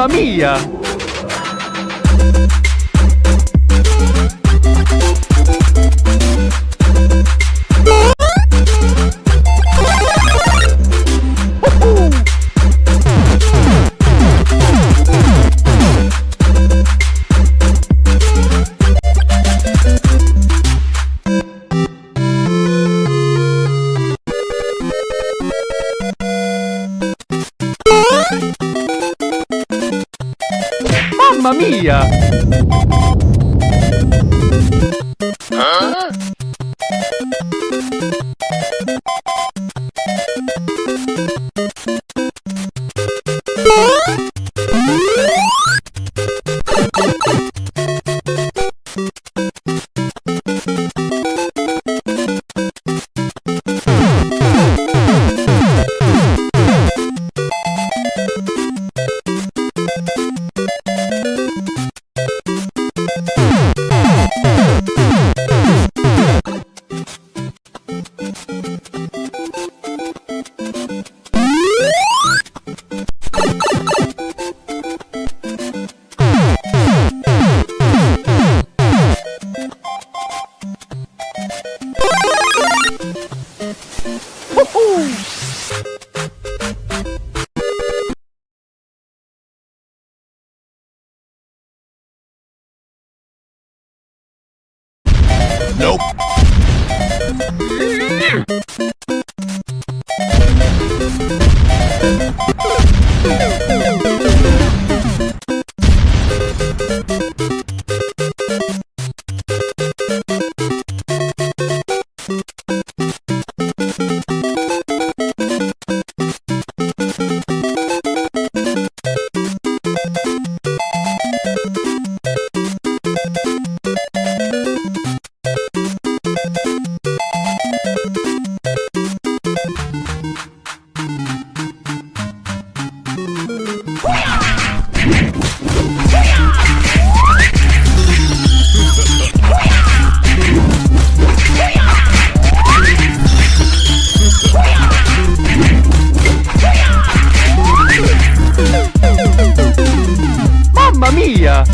Mamma mia! Mamma mia! Nope. Mamma mia!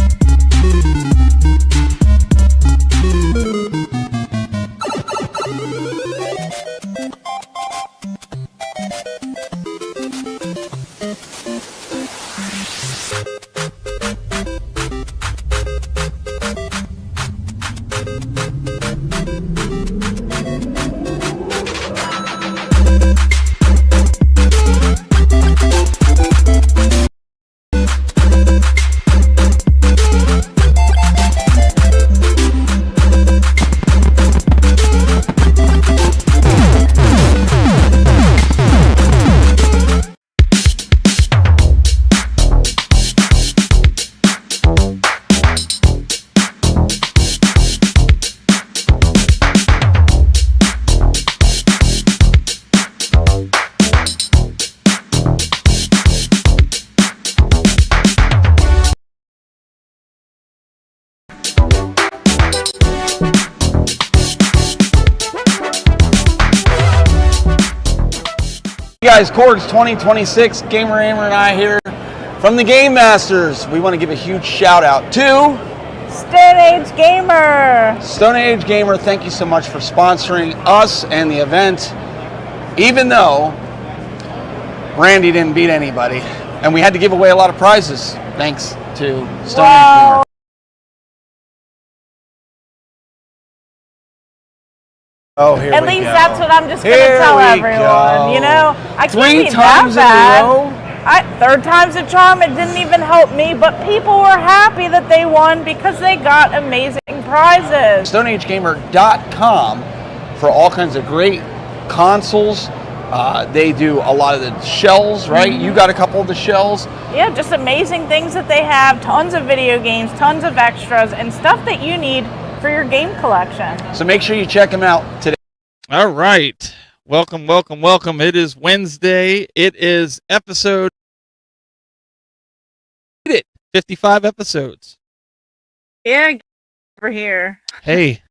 Hey guys, Corgs 2026, Gamer Ahmer and I here from the Game Masters. We want to give a huge shout out to Stone Age Gamer. Stone Age Gamer. Thank you so much for sponsoring us and the event, even though Randy didn't beat anybody. And we had to give away a lot of prizes thanks to Stone Age Gamer. Oh, here At we least go. that's what I'm just going to tell everyone. Go. You know, I can't Three be times that in a bad. row. Third time's a charm. It didn't even help me, but people were happy that they won because they got amazing prizes. StoneAgeGamer.com for all kinds of great consoles. They do a lot of the shells, right? Mm-hmm. You got a couple of the shells. Yeah, just amazing things that they have. Tons of video games, tons of extras, and stuff that you need for your game collection. So make sure you check them out today. All right. Welcome, welcome, welcome. It is Wednesday. It is episode 55 episodes. Yeah, over here. Hey.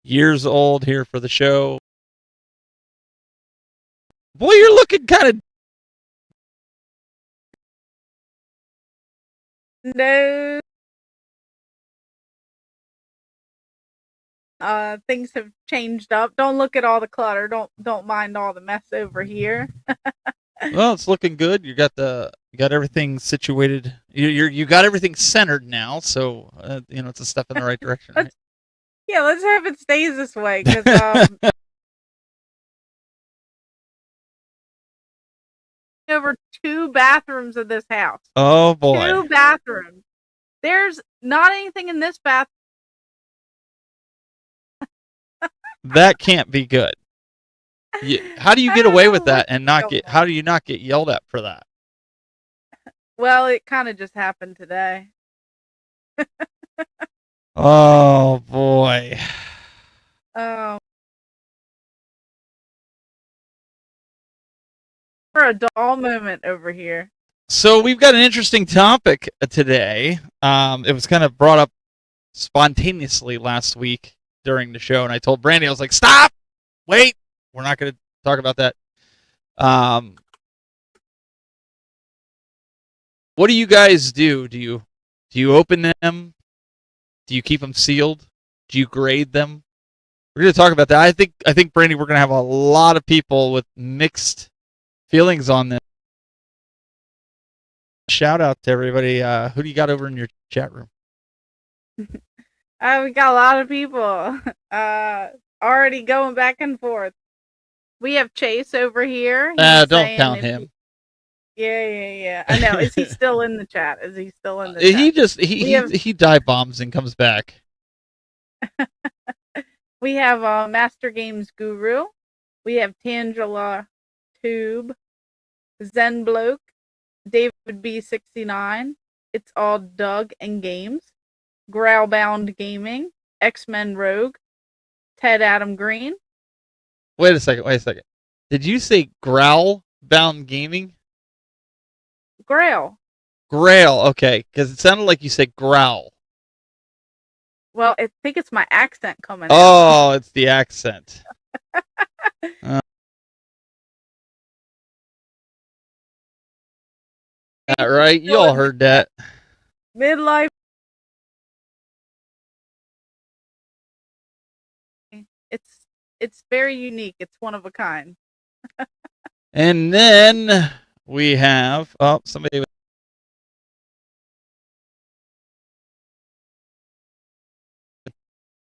Years old here for the show. Boy, you're looking kind of No. Things have changed up. Don't look at all the clutter. Don't mind all the mess over here. Well, it's looking good. You got everything situated. You got everything centered now, so it's a step in the right direction. Right? Yeah, let's hope it stays this way. Because over 2 bathrooms of this house. Oh boy, 2 bathrooms. There's not anything in this bathroom. that can't be good. How do you get away with that and not get? How do you not get yelled at for that? Well, it kind of just happened today. Oh boy. Oh. For a dull moment over here. So we've got an interesting topic today. It was kind of brought up spontaneously last week during the show, and I told Brandy, I was like, "Stop! Wait, we're not going to talk about that." What do you guys do? Do you open them? Do you keep them sealed? Do you grade them? We're going to talk about that. I think Brandy, we're going to have a lot of people with mixed feelings on this. Shout out to everybody. Who do you got over in your chat room? We got a lot of people already going back and forth. We have Chase over here. Don't count him. Yeah. I know. Is he still in the chat? Is he still in the chat? He dive bombs and comes back. We have Master Games Guru. We have Tangela Tube, Zen Bloke, David B69. It's all Doug and Games. Growlbound Gaming, X-Men Rogue, Ted Adam Green. Wait a second. Did you say Growlbound Gaming? Grail. Okay, because it sounded like you said growl. Well, I think it's my accent coming out. Oh, it's the accent. Right? You all heard that. Midlife. It's very unique. It's one of a kind. And then we have somebody.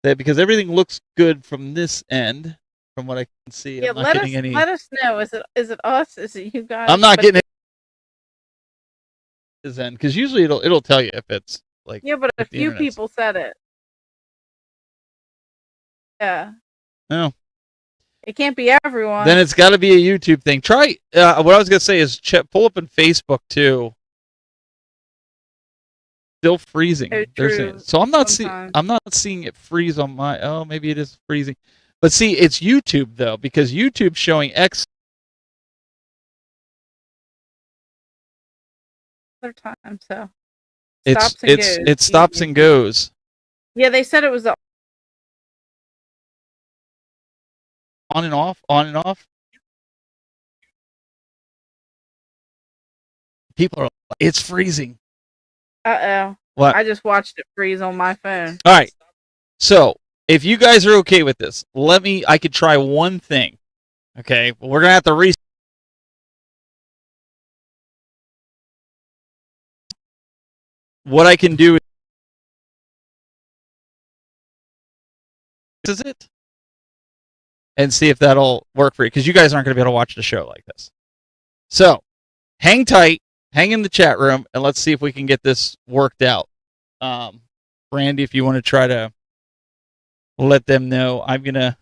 Because everything looks good from this end, from what I can see. Yeah, I'm not getting any. Let us know. Is it us? Is it you guys? I'm not getting it. This end, because usually it'll tell you if it's like. Yeah, but a few people said it. Yeah. No. It can't be everyone. Then it's got to be a YouTube thing. Try. What I was gonna say is pull up in Facebook too. Still freezing. True. So I'm not seeing it freeze on my. Oh, maybe it is freezing. But see, it's YouTube though, because YouTube's showing X. Other time, so it stops and goes. Yeah, they said it was on and off. People are like, it's freezing. Uh-oh. What? I just watched it freeze on my phone. All right. So, if you guys are okay with this, I could try one thing. Okay? Well, we're going to have to what I can do is it and see if that'll work for you, because you guys aren't going to be able to watch the show like this. So, hang tight, hang in the chat room, and let's see if we can get this worked out. Brandy, if you want to try to let them know, I'm going to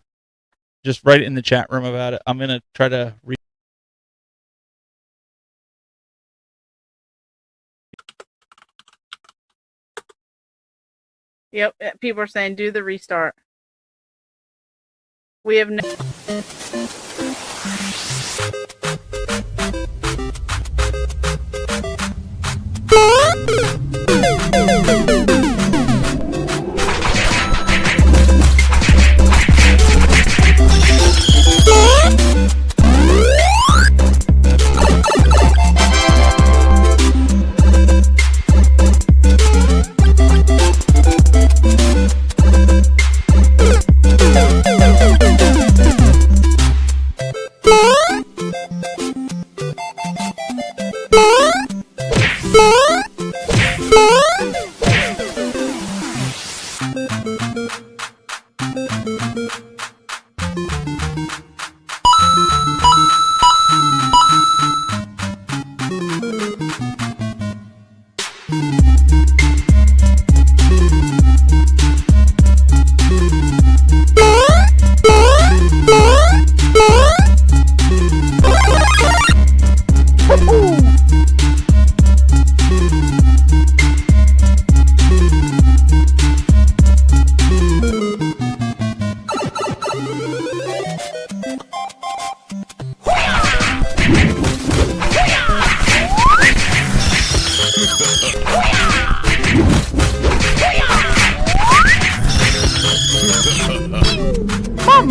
just write it in the chat room about it. I'm going to try to Yep, people are saying do the restart. We have no.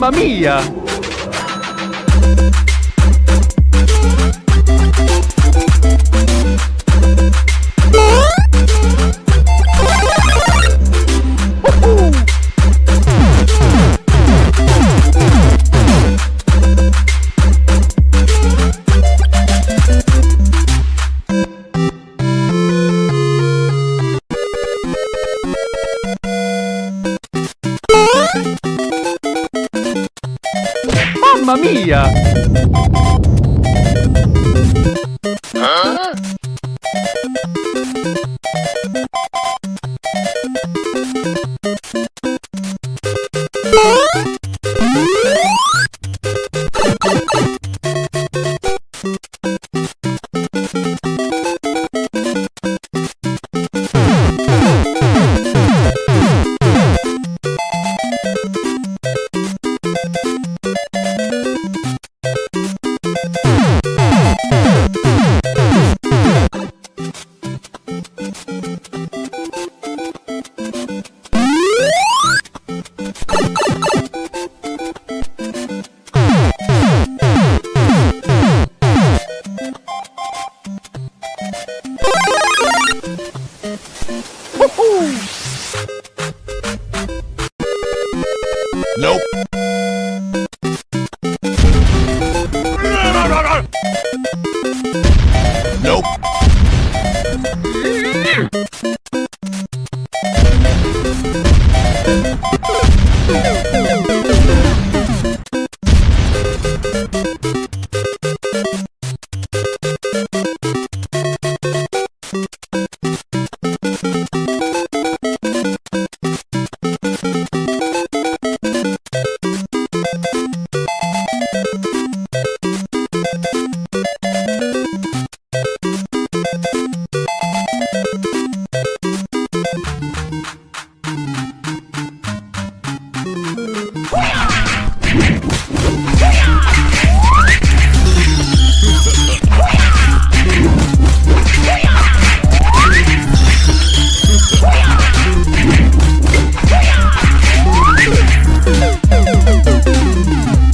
Mamma mia! Mamma mia! Nope. Nope.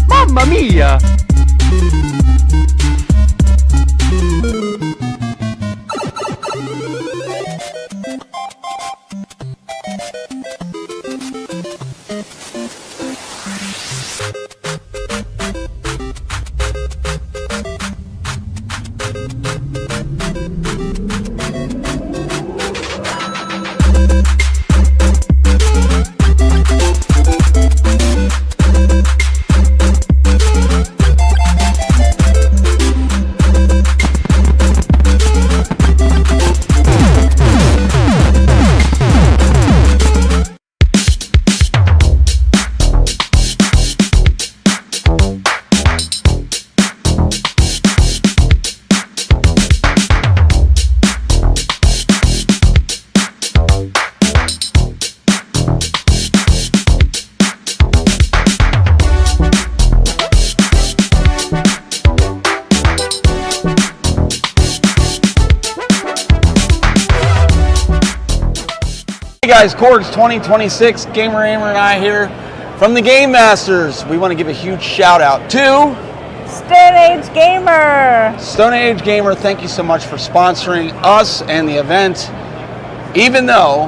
Mamma mia! Hey guys, Cords 2026, Gamer Ahmer and I here from the Game Masters. We want to give a huge shout out to Stone Age Gamer. Stone Age Gamer. Thank you so much for sponsoring us and the event. Even though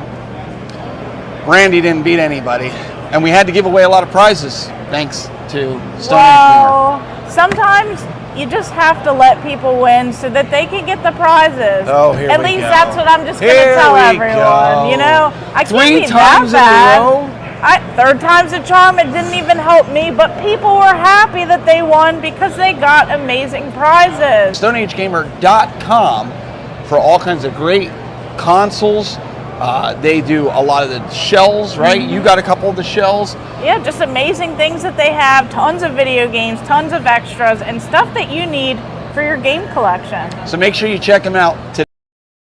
Randy didn't beat anybody, and we had to give away a lot of prizes thanks to Stone Age Gamer. Well, sometimes you just have to let people win so that they can get the prizes. Oh, here At we least go. that's what I'm just going Here to tell we everyone. go. You know, I can't 3 be times that in a bad. row. Third time's a charm. It didn't even help me, but people were happy that they won because they got amazing prizes. StoneAgeGamer.com for all kinds of great consoles. They do a lot of the shells, right? You got a couple of the shells. Yeah, just amazing things that they have. Tons of video games, tons of extras, and stuff that you need for your game collection. So make sure you check them out today.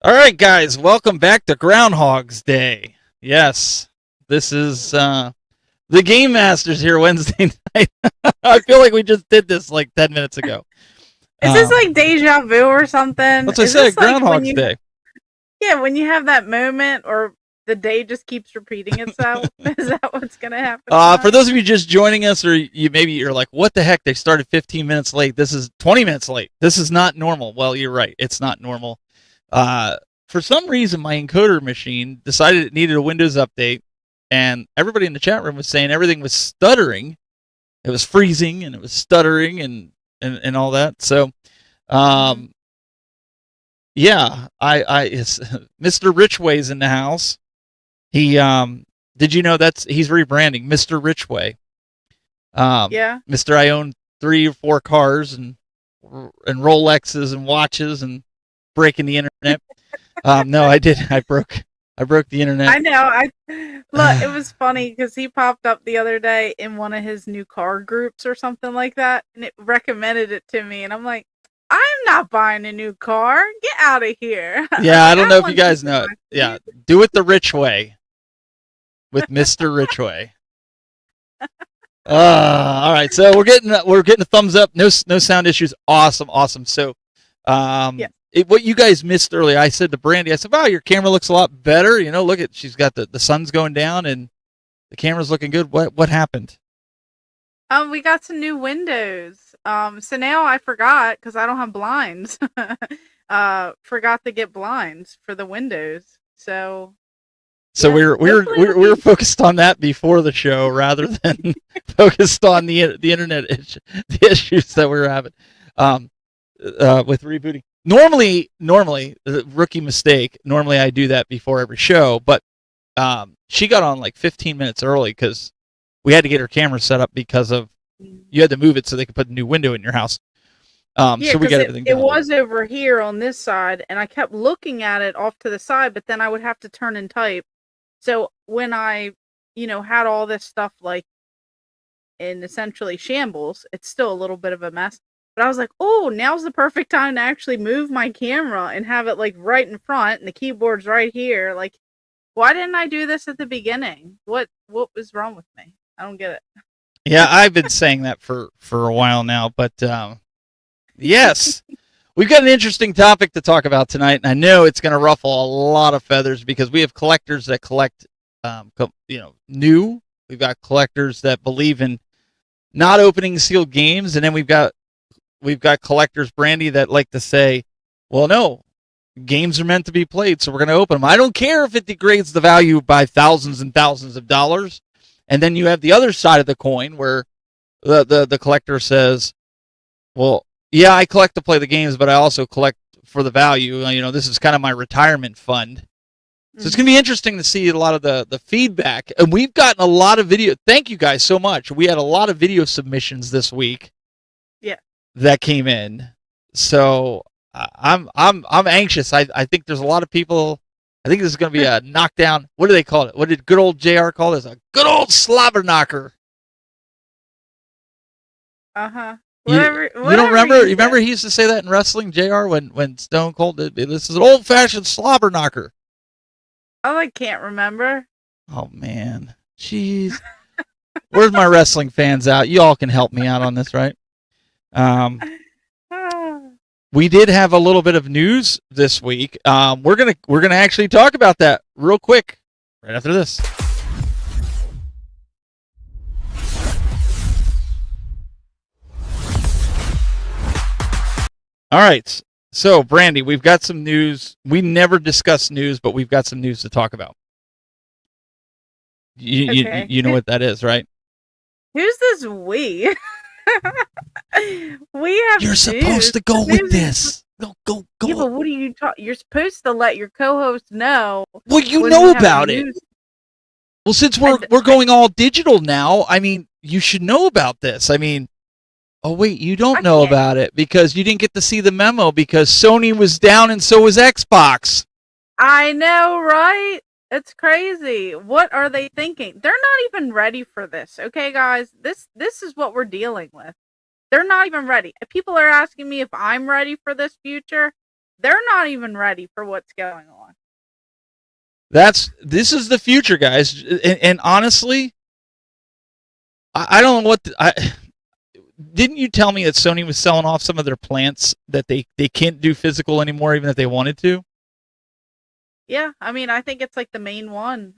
All right, guys, welcome back to Groundhog's Day. Yes, this is the Game Masters here Wednesday night. I feel like we just did this like 10 minutes ago. Is this like deja vu or something? That's what I Is said, this like when Groundhog's you- Day. Yeah, when you have that moment or the day just keeps repeating itself. Is that what's gonna happen? For those of you just joining us, or you're like, what the heck? They started 15 minutes late. This is 20 minutes late. This is not normal. Well, you're right. It's not normal. For some reason, my encoder machine decided it needed a Windows update, and everybody in the chat room was saying everything was stuttering. It was freezing, and it was stuttering, and all that. So, yeah, it's Mr. Richway's in the house. He did you know he's rebranding Mr. Richway? Yeah. Mr. I own 3 or 4 cars and Rolexes and watches and breaking the internet. No, I did. I broke the internet. I know. Look, it was funny because he popped up the other day in one of his new car groups or something like that, and it recommended it to me, and I'm like, I'm not buying a new car. Get out of here. Yeah, I don't know if you guys know it. Yeah, do it the rich way with Mr. Richway. All right, so we're getting a thumbs up. No sound issues. Awesome. So, yeah. What you guys missed earlier, I said to Brandy, I said, "Wow, your camera looks a lot better. You know, look at she's got the sun's going down and the camera's looking good. What happened?" We got some new windows. So now I forgot because I don't have blinds. Forgot to get blinds for the windows. So yeah, we were focused on that before the show rather than focused on the internet the issues that we were having with rebooting. Normally, rookie mistake. Normally, I do that before every show, but she got on like 15 minutes early because we had to get her camera set up because of you had to move it so they could put a new window in your house. So we got everything done. It was over here on this side, and I kept looking at it off to the side, but then I would have to turn and type. So when I, had all this stuff like in essentially shambles, it's still a little bit of a mess. But I was like, oh, now's the perfect time to actually move my camera and have it like right in front, and the keyboard's right here. Like, why didn't I do this at the beginning? What was wrong with me? I don't get it. Yeah, I've been saying that for a while now, but yes, we've got an interesting topic to talk about tonight, and I know it's going to ruffle a lot of feathers because we have collectors that collect, new. We've got collectors that believe in not opening sealed games, and then we've got collectors, Brandy, that like to say, well, no, games are meant to be played, so we're going to open them. I don't care if it degrades the value by thousands and thousands of dollars. And then you have the other side of the coin where the collector says, well, yeah, I collect to play the games, but I also collect for the value. This is kind of my retirement fund. So it's going to be interesting to see a lot of the feedback. And we've gotten a lot of video. Thank you guys so much. We had a lot of video submissions this week. Yeah. That came in. So I'm anxious. I think there's a lot of people. I think this is going to be a knockdown. What do they call it? What did good old JR call this? A good old slobber knocker. Uh-huh. You don't remember? You remember he used to say that in wrestling, JR, when Stone Cold did, this is an old-fashioned slobber knocker. Oh, I can't remember. Oh, man. Jeez. Where's my wrestling fans out? You all can help me out on this, right? We did have a little bit of news this week. We're gonna actually talk about that real quick right after this. All right. So, Brandy, we've got some news. We never discuss news, but we've got some news to talk about. You know what that is, right? Who's this we? We have. You're supposed to go with this. Go. Yeah, but what are you talking? You're supposed to let your co-host know. Well, you know about it. Well, since we're going all digital now, I mean, you should know about this. I mean, oh wait, you don't know about it because you didn't get to see the memo because Sony was down and so was Xbox. I know, right? It's crazy. What are they thinking? They're not even ready for this. Okay, guys, this is what we're dealing with. They're not even ready. If people are asking me if I'm ready for this future, they're not even ready for what's going on. This is the future, guys. And honestly, I don't know what didn't you tell me that Sony was selling off some of their plants that they can't do physical anymore even if they wanted to? Yeah, I mean, I think it's like the main one.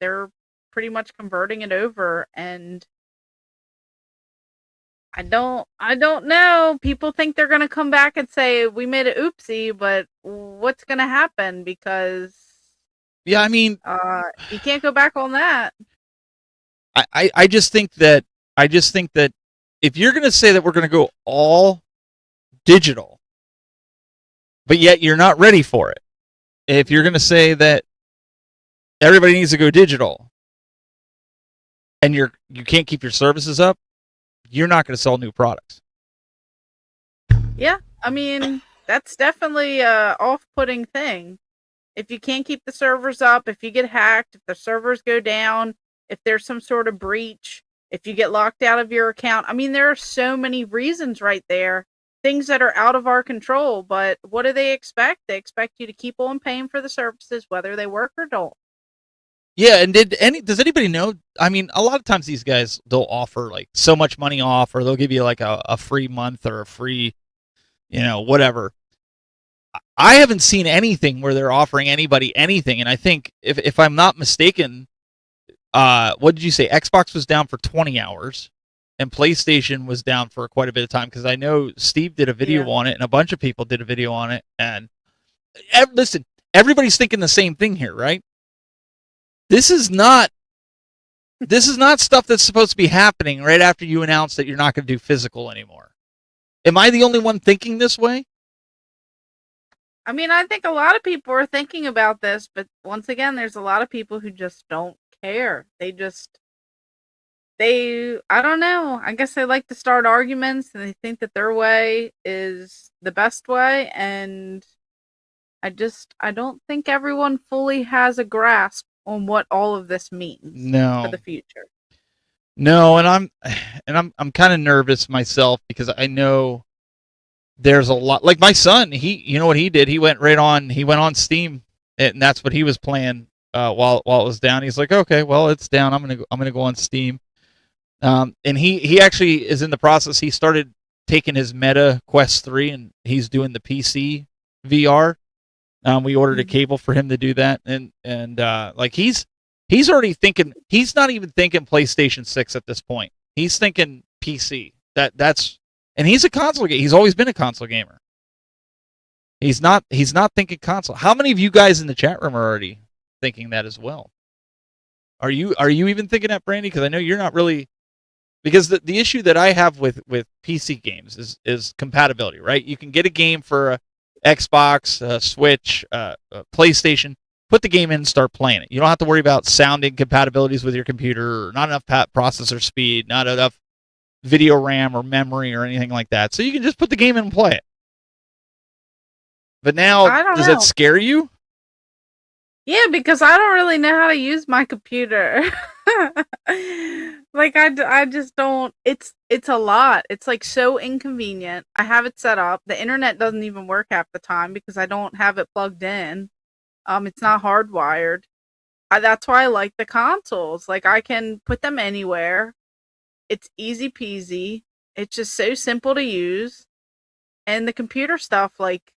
They're pretty much converting it over, and I don't know. People think they're gonna come back and say we made an oopsie, but what's gonna happen? Because Yeah, I mean, you can't go back on that. I just think that if you're gonna say that we're gonna go all digital, but yet you're not ready for it, if you're gonna say that everybody needs to go digital, and you can't keep your services up, you're not going to sell new products. Yeah, I mean, that's definitely a off-putting thing. If you can't keep the servers up, if you get hacked, if the servers go down, if there's some sort of breach, if you get locked out of your account. I mean, there are so many reasons right there, things that are out of our control, but what do they expect? They expect you to keep on paying for the services whether they work or don't. Yeah, and does anybody know? I mean, a lot of times these guys, they'll offer like so much money off, or they'll give you like a free month or a free, whatever. I haven't seen anything where they're offering anybody anything, and I think if I'm not mistaken, what did you say? Xbox was down for 20 hours, and PlayStation was down for quite a bit of time, because I know Steve did a video on it, and a bunch of people did a video on it, and listen, everybody's thinking the same thing here, right? This is not stuff that's supposed to be happening right after you announce that you're not going to do physical anymore. Am I the only one thinking this way? I mean, I think a lot of people are thinking about this, but once again, there's a lot of people who just don't care. I don't know. I guess they like to start arguments, and they think that their way is the best way, and I don't think everyone fully has a grasp on what all of this means for the future. No, and I'm kind of nervous myself, because I know there's a lot. Like my son, you know what he did? He went on Steam, and that's what he was playing while it was down. He's like, okay, well, it's down. I'm gonna go on Steam. And he actually is in the process. He started taking his Meta Quest 3, and he's doing the PC VR. We ordered a cable for him to do that, and like he's already thinking. He's not even thinking PlayStation 6 at this point. He's thinking PC. And he's a console gamer. He's always been a console gamer. He's not thinking console. How many of you guys in the chat room are already thinking that as well? Are you even thinking that, Brandy? Because I know you're not really. Because the issue that I have with PC games is compatibility, right? You can get a game for Xbox, Switch, PlayStation, put the game in and start playing it. You don't have to worry about sound incompatibilities with your computer, or not enough processor speed, not enough video RAM or memory or anything like that. So you can just put the game in and play it. But now, does that scare you? Yeah, because I don't really know how to use my computer. Like I just don't. It's a lot. It's like so inconvenient. I have it set up. The internet doesn't even work half the time because I don't have it plugged in. It's not hardwired. That's why I like the consoles. Like I can put them anywhere. It's easy peasy. It's just so simple to use. And the computer stuff, like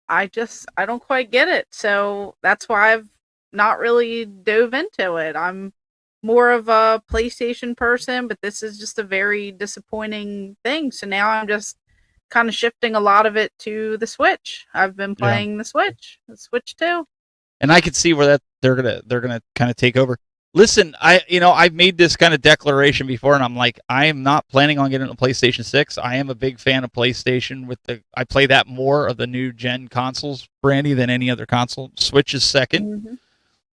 I don't quite get it. So that's why I've not really dove into it. I'm more of a PlayStation person, but this is just a very disappointing thing. So now I'm just kind of shifting a lot of it to the Switch. I've been playing the Switch 2. And I could see where that they're gonna kind of take over. Listen, I've made this kind of declaration before, and I'm like, I am not planning on getting a PlayStation 6. I am a big fan of PlayStation. I play that more of the new gen consoles, Brandy, than any other console. Switch is second. Mm-hmm.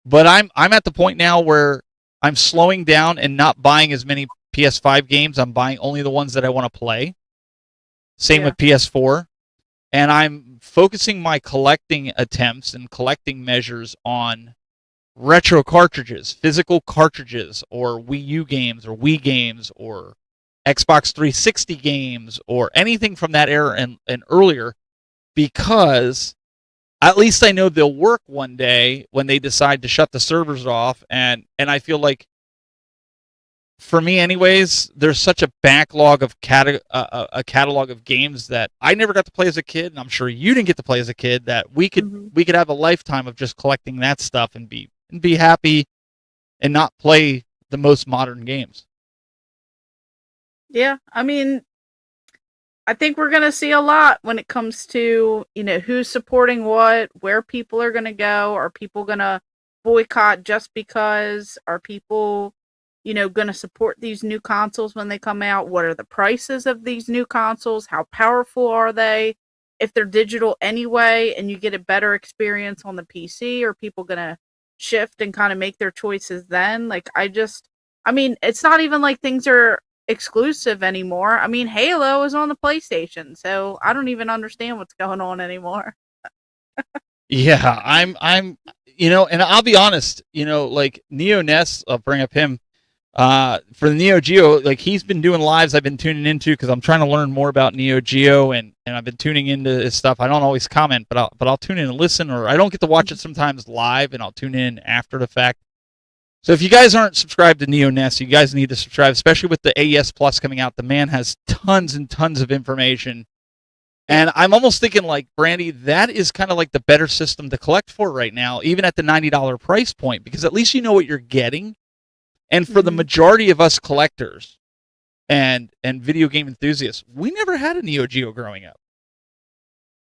But I'm at the point now where I'm slowing down and not buying as many PS5 games. I'm buying only the ones that I want to play. Same with PS4. And I'm focusing my collecting attempts and collecting measures on retro cartridges, physical cartridges, or Wii U games, or Wii games, or Xbox 360 games, or anything from that era and earlier, because at least I know they'll work one day when they decide to shut the servers off, and I feel like for me, anyways, there's such a backlog of a catalog of games that I never got to play as a kid, and I'm sure you didn't get to play as a kid. That we could have a lifetime of just collecting that stuff and be happy, and not play the most modern games. Yeah, I mean, I think we're gonna see a lot when it comes to, who's supporting what, where people are gonna go. Are people gonna boycott just because? Are people, gonna support these new consoles when they come out? What are the prices of these new consoles? How powerful are they? If they're digital anyway and you get a better experience on the PC, are people gonna shift and kind of make their choices then? Like, I mean, it's not even like things are exclusive anymore. I mean, Halo is on the PlayStation, so I don't even understand what's going on anymore. Yeah, I'm, and I'll be honest, like Neo Ness, I'll bring up him, for the Neo Geo, like he's been doing lives I've been tuning into because I'm trying to learn more about Neo Geo, and I've been tuning into his stuff. I don't always comment, but I'll tune in and listen, or I don't get to watch it sometimes live, and I'll tune in after the fact. So if you guys aren't subscribed to Neo Ness, you guys need to subscribe, especially with the AES Plus coming out. The man has tons and tons of information. And I'm almost thinking, like, Brandy, that is kind of like the better system to collect for right now, even at the $90 price point, because at least you know what you're getting. And for the majority of us collectors and video game enthusiasts, we never had a Neo Geo growing up.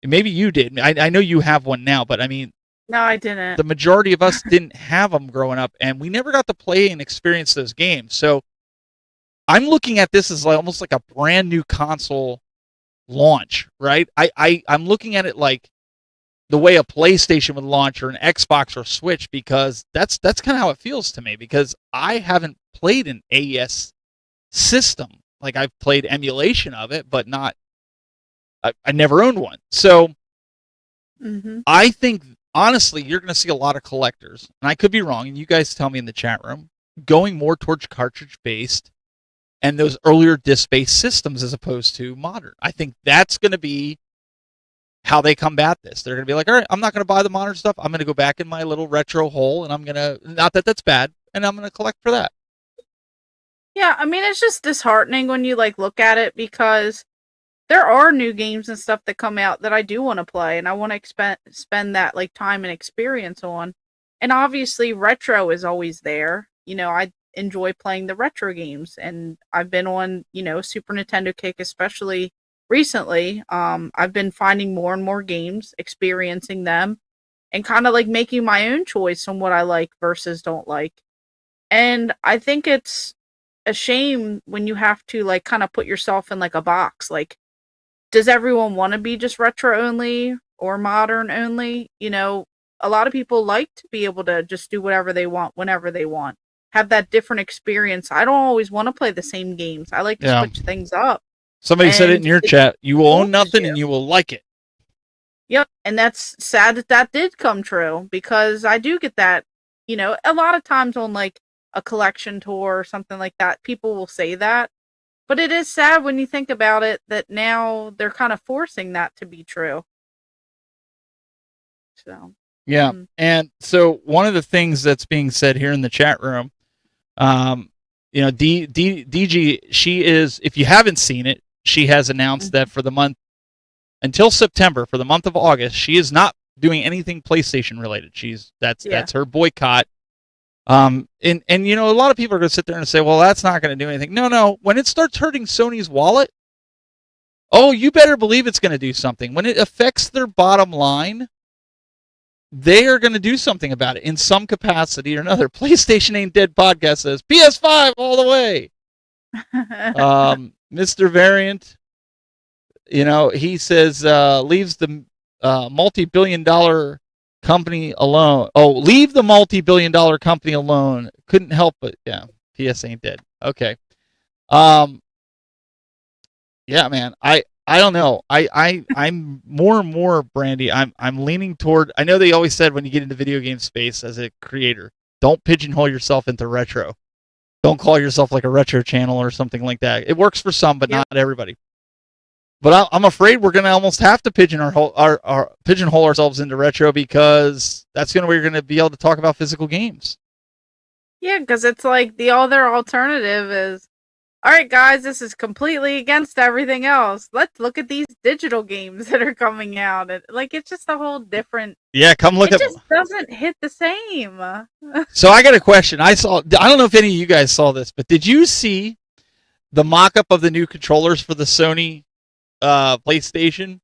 Maybe you did. I know you have one now, but I mean, no, I didn't. The majority of us didn't have them growing up, and we never got to play and experience those games. So I'm looking at this as almost like a brand new console launch, right? I'm looking at it like the way a PlayStation would launch, or an Xbox or Switch, because that's kind of how it feels to me, because I haven't played an AES system. Like, I've played emulation of it, but I never owned one. So I think, honestly, you're going to see a lot of collectors, and I could be wrong, and you guys tell me in the chat room, going more towards cartridge-based and those earlier disc-based systems as opposed to modern. I think that's going to be how they combat this. They're going to be like, all right, I'm not going to buy the modern stuff. I'm going to go back in my little retro hole, and I'm going to, not that that's bad, and I'm going to collect for that. Yeah, I mean, it's just disheartening when you, like, look at it, because there are new games and stuff that come out that I do want to play, and I want to spend that, like, time and experience on. And obviously, retro is always there. I enjoy playing the retro games, and I've been on, Super Nintendo kick, especially recently. I've been finding more and more games, experiencing them, and kind of like making my own choice on what I like versus don't like. And I think it's a shame when you have to, like, kind of put yourself in, like, a box. Like, does everyone want to be just retro only or modern only? A lot of people like to be able to just do whatever they want whenever they want. Have that different experience. I don't always want to play the same games. I like to switch things up. Somebody said it in your chat. You will own nothing and you will like it. Yep. And that's sad that did come true, because I do get that, a lot of times on, like, a collection tour or something like that, people will say that. But it is sad when you think about it that now they're kind of forcing that to be true. So. Yeah. And so one of the things that's being said here in the chat room, DG, she is, if you haven't seen it, she has announced that for the month until September, for the month of August, she is not doing anything PlayStation related. That's her boycott. And a lot of people are going to sit there and say, well, that's not going to do anything. No. When it starts hurting Sony's wallet, oh, you better believe it's going to do something. When it affects their bottom line, they are going to do something about it in some capacity or another. PlayStation Ain't Dead podcast says PS5 all the way. Mr. Variant, he says, leaves the multi-billion-dollar company alone. Oh, leave the multi-billion-dollar company alone. Couldn't help but, yeah, PS Ain't Dead. Okay. Yeah, man. I don't know. I'm more and more, Brandy. I'm leaning toward. I know they always said when you get into video game space as a creator, don't pigeonhole yourself into retro. Don't call yourself like a retro channel or something like that. It works for some, but not everybody. But I'm afraid we're going to almost have to pigeonhole ourselves into retro, because that's the only way you're going to be able to talk about physical games. Yeah, because it's like the other alternative is, all right, guys, this is completely against everything else. Let's look at these digital games that are coming out. And, like, it's just a whole different. Yeah, come look It at. just doesn't hit the same. So I got a question. I don't know if any of you guys saw this, but did you see the mock-up of the new controllers for the Sony PlayStation?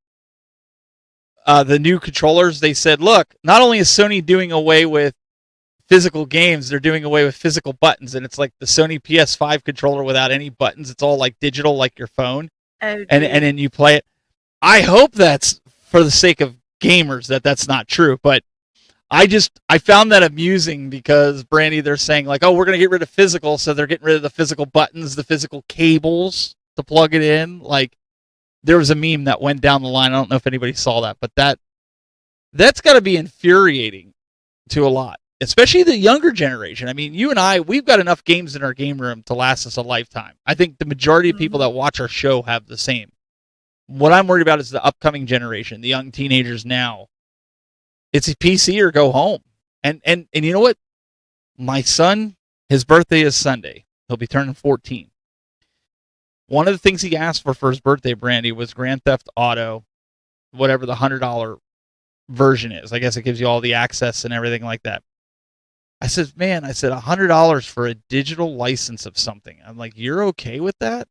The new controllers. They said, look, not only is Sony doing away with physical games, they're doing away with physical buttons, and it's like the Sony PS5 controller without any buttons. It's all like digital, like your phone, Oh, and then you play it. I hope that's for the sake of gamers that's not true, but I found that amusing because Brandy, they're saying like, oh, we're gonna get rid of physical, so they're getting rid of the physical buttons, the physical cables to plug it in. Like there was a meme that went down the line. I don't know if anybody saw that, but that's got to be infuriating to a lot, especially the younger generation. I mean, you and I, we've got enough games in our game room to last us a lifetime. I think the majority of people that watch our show have the same. What I'm worried about is the upcoming generation, the young teenagers now. It's a PC or go home. And you know what? My son, his birthday is Sunday. He'll be turning 14. One of the things he asked for his birthday, Brandy, was Grand Theft Auto, whatever the $100 version is. I guess it gives you all the access and everything like that. I said, man, $100 for a digital license of something. I'm like, you're okay with that?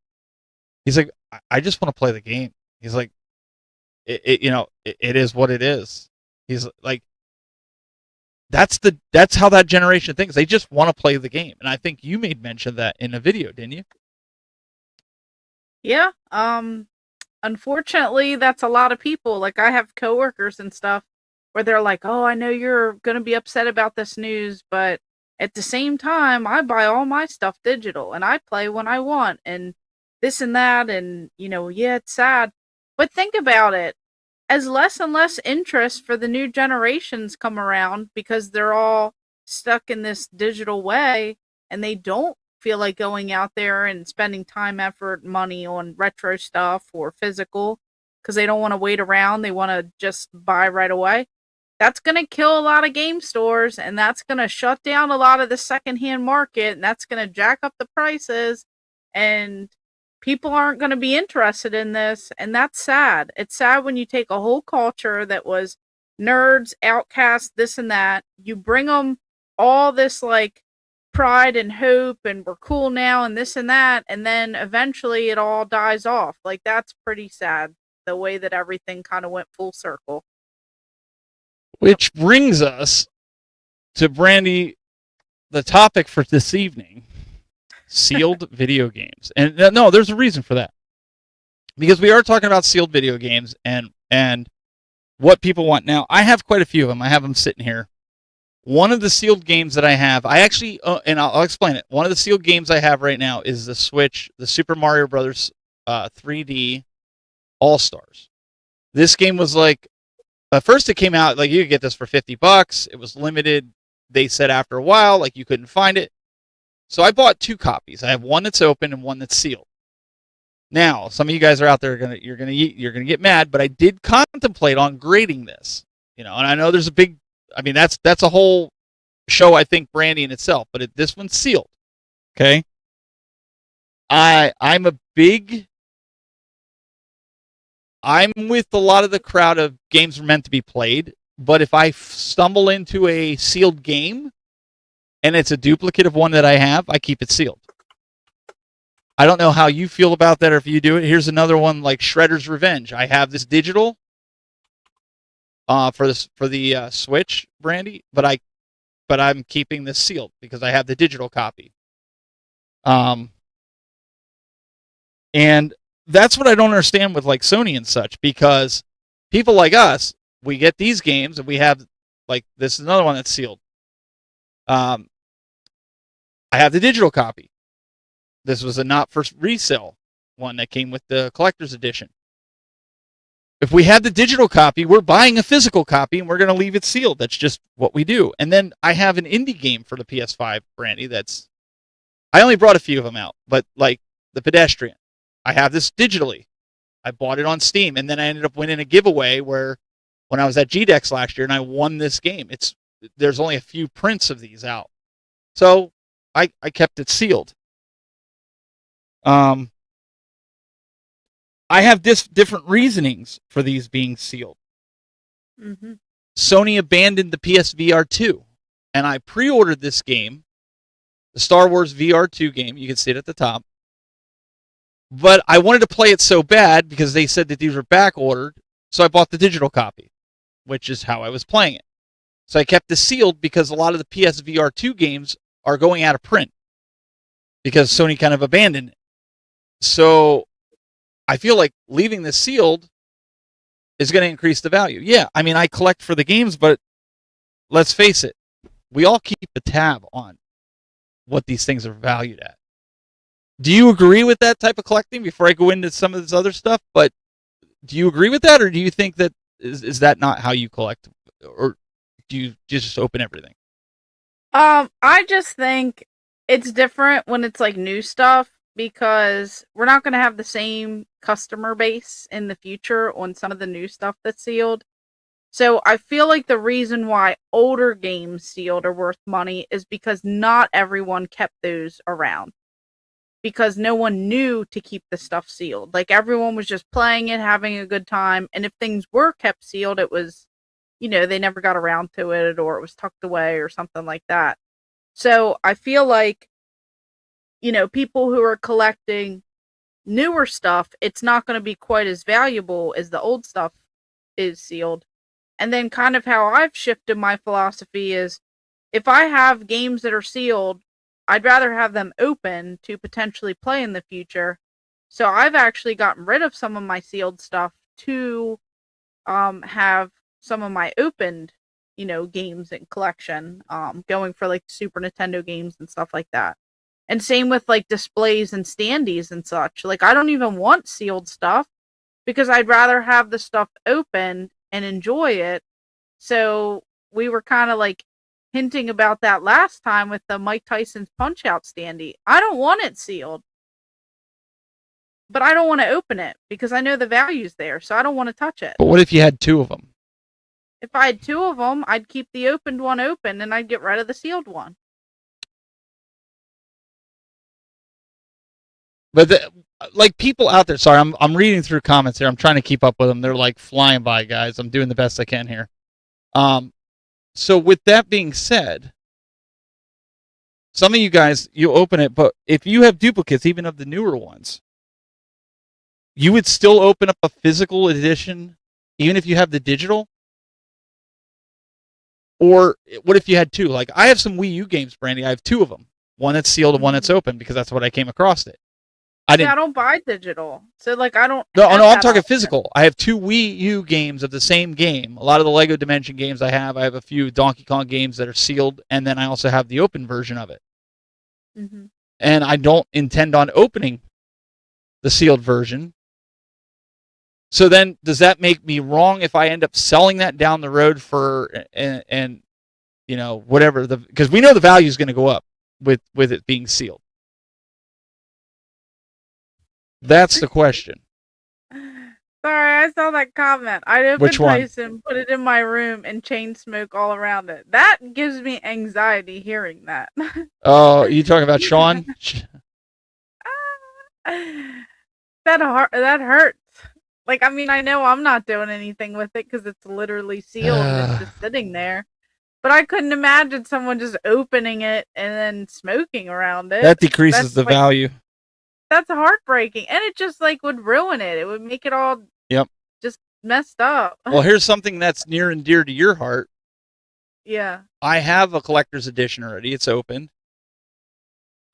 He's like, I just want to play the game. He's like, it is what it is. He's like, that's how that generation thinks. They just want to play the game. And I think you made mention of that in a video, didn't you? Yeah. Unfortunately, that's a lot of people. Like I have coworkers and stuff where they're like, "Oh, I know you're going to be upset about this news, but at the same time, I buy all my stuff digital and I play when I want and this and that and, yeah, it's sad." But think about it. As less and less interest for the new generations come around because they're all stuck in this digital way and they don't feel like going out there and spending time, effort, money on retro stuff or physical because they don't want to wait around. They want to just buy right away. That's going to kill a lot of game stores and that's going to shut down a lot of the secondhand market and that's going to jack up the prices and people aren't going to be interested in this. And that's sad. It's sad when you take a whole culture that was nerds, outcasts, this and that. You bring them all this like pride and hope and we're cool now and this and that. And then eventually it all dies off. Like that's pretty sad. The way that everything kind of went full circle. Which brings us to Brandy, the topic for this evening, sealed video games. And no, there's a reason for that. Because we are talking about sealed video games and what people want. Now, I have quite a few of them. I have them sitting here. One of the sealed games that I have, and I'll explain it. One of the sealed games I have right now is the Switch, the Super Mario Brothers 3D All-Stars. This game was like, first it came out, like you could get this for $50. It was limited. They said after a while, like you couldn't find it. So I bought 2 copies. I have one that's open and one that's sealed. Now, some of you guys are out there you're gonna get mad, but I did contemplate on grading this. And I know there's a big, that's a whole show, I think, Brandy in itself, but this one's sealed. Okay. I'm with a lot of the crowd of games are meant to be played, but if I stumble into a sealed game and it's a duplicate of one that I have, I keep it sealed. I don't know how you feel about that or if you do it. Here's another one like Shredder's Revenge. I have this digital for the Switch, Brandy, but I'm keeping this sealed because I have the digital copy. And that's what I don't understand with like Sony and such, because people like us, we get these games and we have like this is another one that's sealed. I have the digital copy. This was a not for resale one that came with the collector's edition. If we had the digital copy, we're buying a physical copy and we're going to leave it sealed. That's just what we do. And then I have an indie game for the PS5, Brandy. I only brought a few of them out, but like the Pedestrian. I have this digitally. I bought it on Steam, and then I ended up winning a giveaway when I was at GDEX last year, and I won this game. There's only a few prints of these out. So I kept it sealed. I have different reasonings for these being sealed. Mm-hmm. Sony abandoned the PSVR 2, and I pre-ordered this game, the Star Wars VR 2 game. You can see it at the top. But I wanted to play it so bad because they said that these were back ordered, so I bought the digital copy, which is how I was playing it. So I kept it sealed because a lot of the PSVR 2 games are going out of print because Sony kind of abandoned it. So I feel like leaving this sealed is going to increase the value. Yeah, I mean, I collect for the games, but let's face it, we all keep a tab on what these things are valued at. Do you agree with that type of collecting before I go into some of this other stuff? But do you agree with that, or do you think that is that not how you collect, or do you just open everything? I just think it's different when it's like new stuff because we're not going to have the same customer base in the future on some of the new stuff that's sealed. So I feel like the reason why older games sealed are worth money is because not everyone kept those around. Because no one knew to keep the stuff sealed. Like everyone was just playing it, having a good time. And if things were kept sealed, it was, they never got around to it or it was tucked away or something like that. So I feel like, people who are collecting newer stuff, it's not going to be quite as valuable as the old stuff is sealed. And then kind of how I've shifted my philosophy is if I have games that are sealed, I'd rather have them open to potentially play in the future. So I've actually gotten rid of some of my sealed stuff to have some of my opened, games in collection, going for like Super Nintendo games and stuff like that. And same with like displays and standees and such. Like I don't even want sealed stuff because I'd rather have the stuff open and enjoy it. So we were kind of like hinting about that last time with the Mike Tyson's Punch-Out standee. I don't want it sealed. But I don't want to open it because I know the value's there, so I don't want to touch it. But what if you had two of them? If I had two of them, I'd keep the opened one open and I'd get rid of the sealed one. But like people out there, sorry, I'm reading through comments here. I'm trying to keep up with them. They're like flying by, guys. I'm doing the best I can here. So with that being said, some of you guys, you open it, but if you have duplicates, even of the newer ones, you would still open up a physical edition, even if you have the digital? Or what if you had two? Like, I have some Wii U games, Brandy. I have two of them. One that's sealed and one that's open because that's what I came across it. I don't buy digital. So, like, I don't... No, I'm talking physical. I have two Wii U games of the same game. A lot of the Lego Dimension games I have a few Donkey Kong games that are sealed, and then I also have the open version of it. Mm-hmm. And I don't intend on opening the sealed version. So then, does that make me wrong if I end up selling that down the road for, and whatever, because we know the value is going to go up with it being sealed. That's the question. Sorry, I saw that comment. I'd open Which one? Tyson, put it in my room, and chain smoke all around it. That gives me anxiety hearing that. Oh, you talking about Sean? That hurts. Like, I mean, I know I'm not doing anything with it because it's literally sealed and it's just sitting there. But I couldn't imagine someone just opening it and then smoking around it. That decreases the value. That's heartbreaking. And it just, like, would ruin it. It would make it all just messed up. Well, here's something that's near and dear to your heart. Yeah. I have a collector's edition already. It's open.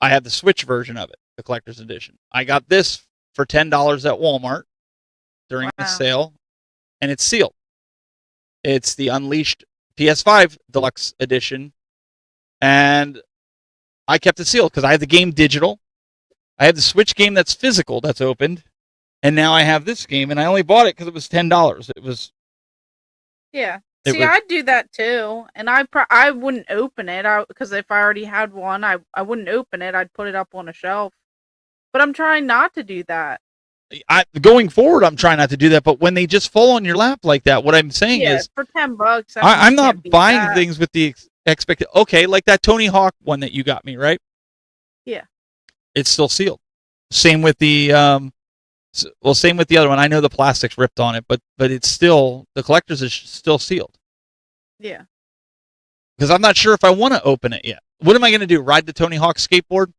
I have the Switch version of it, the collector's edition. I got this for $10 at Walmart during the sale, and it's sealed. It's the Unleashed PS5 Deluxe Edition, and I kept it sealed because I have the game digital. I have the Switch game that's physical, that's opened, and now I have this game, and I only bought it because it was $10. It was... Yeah. See, I'd do that too, and I wouldn't open it because if I already had one, I wouldn't open it. I'd put it up on a shelf. But I'm trying not to do that. Going forward, I'm trying not to do that, but when they just fall on your lap like that, what I'm saying is... for $10, I'm not buying things with the expectation... Okay, like that Tony Hawk one that you got me, right? Yeah. It's still sealed. Same with the same with the other one. I know the plastic's ripped on it, but it's still, the collector's is still sealed. Yeah. Because I'm not sure if I want to open it yet. What am I going to do? Ride the Tony Hawk skateboard?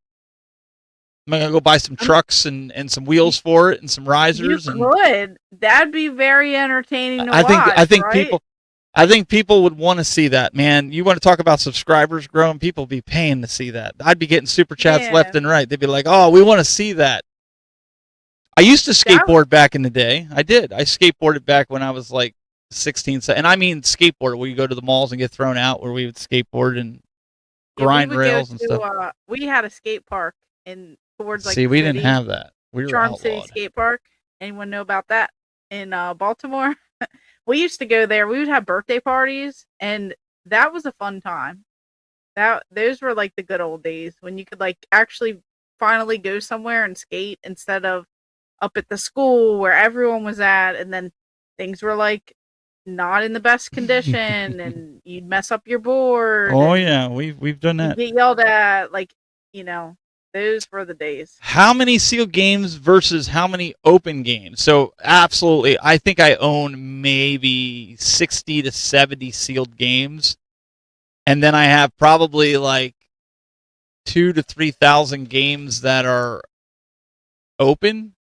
Am I going to go buy some trucks and some wheels for it and some risers? You could. That'd be very entertaining to watch. I think people would want to see that, man. You want to talk about subscribers growing? People be paying to see that. I'd be getting super chats left and right. They'd be like, "Oh, we want to see that." I used to skateboard back in the day. I did. I skateboarded back when I was like 16, and I mean skateboard where you go to the malls and get thrown out, where we would skateboard and grind rails and stuff. We had a skate park towards like. See, we didn't have that. We were Charm outlawed. City Skate Park. Anyone know about that in Baltimore? We used to go there. We would have birthday parties, and that was a fun time. Those were like the good old days when you could like actually finally go somewhere and skate instead of up at the school where everyone was at, and then things were like not in the best condition, and you'd mess up your board. Oh yeah, we've done that. Get yelled at, like, those were the days. How many sealed games versus how many open games? So absolutely, I think I own maybe 60 to 70 sealed games, and then I have probably like 2,000 to 3,000 games that are open.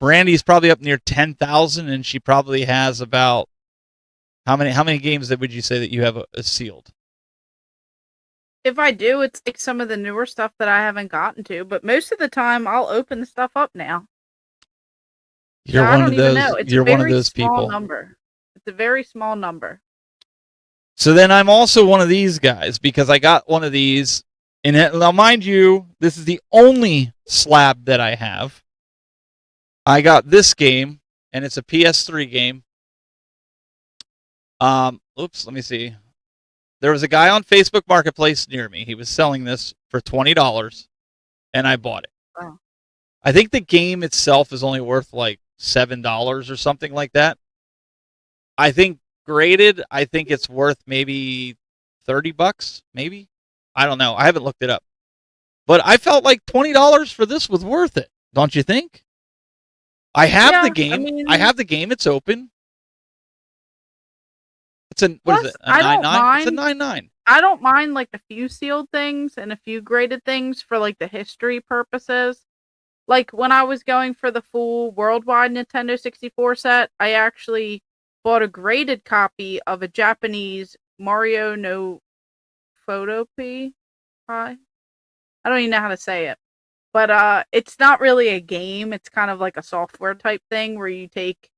Brandy's probably up near 10,000, and she probably has about how many games that would you say that you have sealed? If I do, it's like some of the newer stuff that I haven't gotten to, but most of the time I'll open the stuff up now. You're one of those. You're one of those people. It's a very small number. So then I'm also one of these guys because I got one of these, and now mind you, this is the only slab that I have. I got this game, and it's a PS3 game. Oops, let me see. There was a guy on Facebook Marketplace near me. He was selling this for $20, and I bought it. Wow. I think the game itself is only worth like $7 or something like that. I think graded, I think it's worth maybe $30, maybe. I don't know. I haven't looked it up. But I felt like $20 for this was worth it. Don't you think? I have the game. I have the game. It's open. It's a what is it? A 9.9? It's a 9.9. I don't mind like a few sealed things and a few graded things for like the history purposes. Like when I was going for the full worldwide Nintendo 64 set, I actually bought a graded copy of a Japanese Mario no Photopy. I don't even know how to say it. But it's not really a game. It's kind of like a software type thing where you take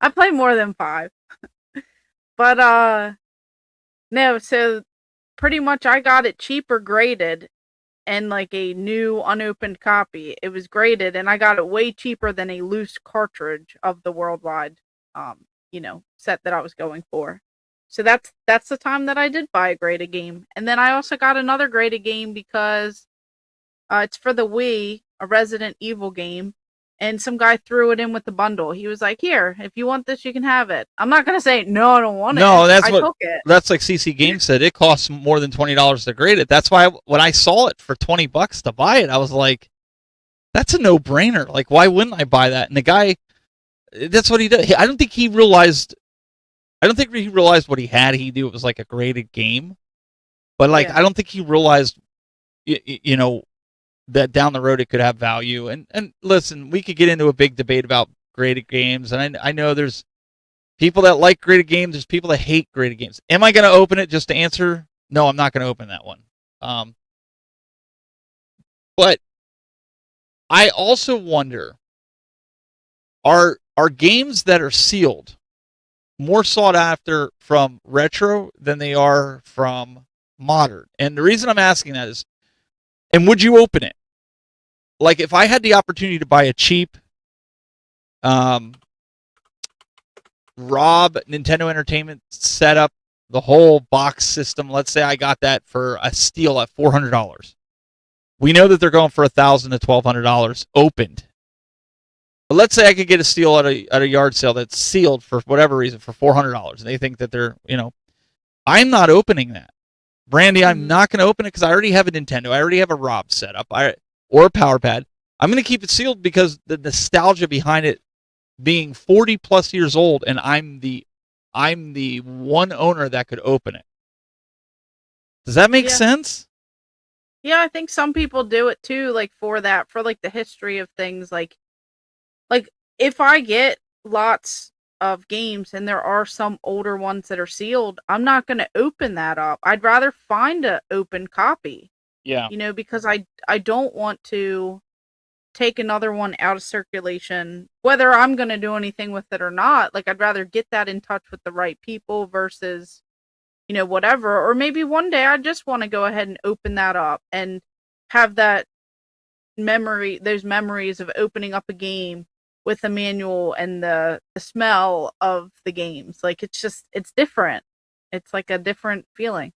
I play more than 5. But no, so pretty much I got it cheaper graded and like a new unopened copy. It was graded and I got it way cheaper than a loose cartridge of the worldwide set that I was going for. So that's the time that I did buy a graded game. And then I also got another graded game because it's for the Wii, a Resident Evil game. And some guy threw it in with the bundle. He was like, "Here, if you want this, you can have it." I'm not gonna say no, I don't want it. No, I took it. That's like CC Games said. It costs more than $20 to grade it. That's why when I saw it for $20 to buy it, I was like, "That's a no-brainer. Like, why wouldn't I buy that?" And the guy, that's what he did. I don't think he realized what he had. He knew it was like a graded game, but like I don't think he realized, that down the road it could have value. And listen, we could get into a big debate about graded games, and I know there's people that like graded games, there's people that hate graded games. Am I going to open it just to answer? No, I'm not going to open that one. But I also wonder, are games that are sealed more sought after from retro than they are from modern? And the reason I'm asking that is, and would you open it? Like if I had the opportunity to buy a cheap Rob Nintendo Entertainment setup, the whole box system, let's say I got that for a steal at $400. We know that they're going for $1,000 to $1,200 opened. But let's say I could get a steal at a yard sale that's sealed for whatever reason for $400, and they think that they're, I'm not opening that. Brandy, I'm not going to open it because I already have a Nintendo. I already have a Rob setup or a power pad. I'm going to keep it sealed because the nostalgia behind it being 40 plus years old, and I'm the one owner that could open it. Does that make sense? Yeah, I think some people do it too, like for like the history of things. Like if I get lots of games and there are some older ones that are sealed, I'm not going to open that up. I'd rather find a open copy. Yeah. Because I don't want to take another one out of circulation, whether I'm going to do anything with it or not. Like, I'd rather get that in touch with the right people versus, whatever. Or maybe one day I just want to go ahead and open that up and have that those memories of opening up a game with the manual and the smell of the games. Like, it's different. It's like a different feeling.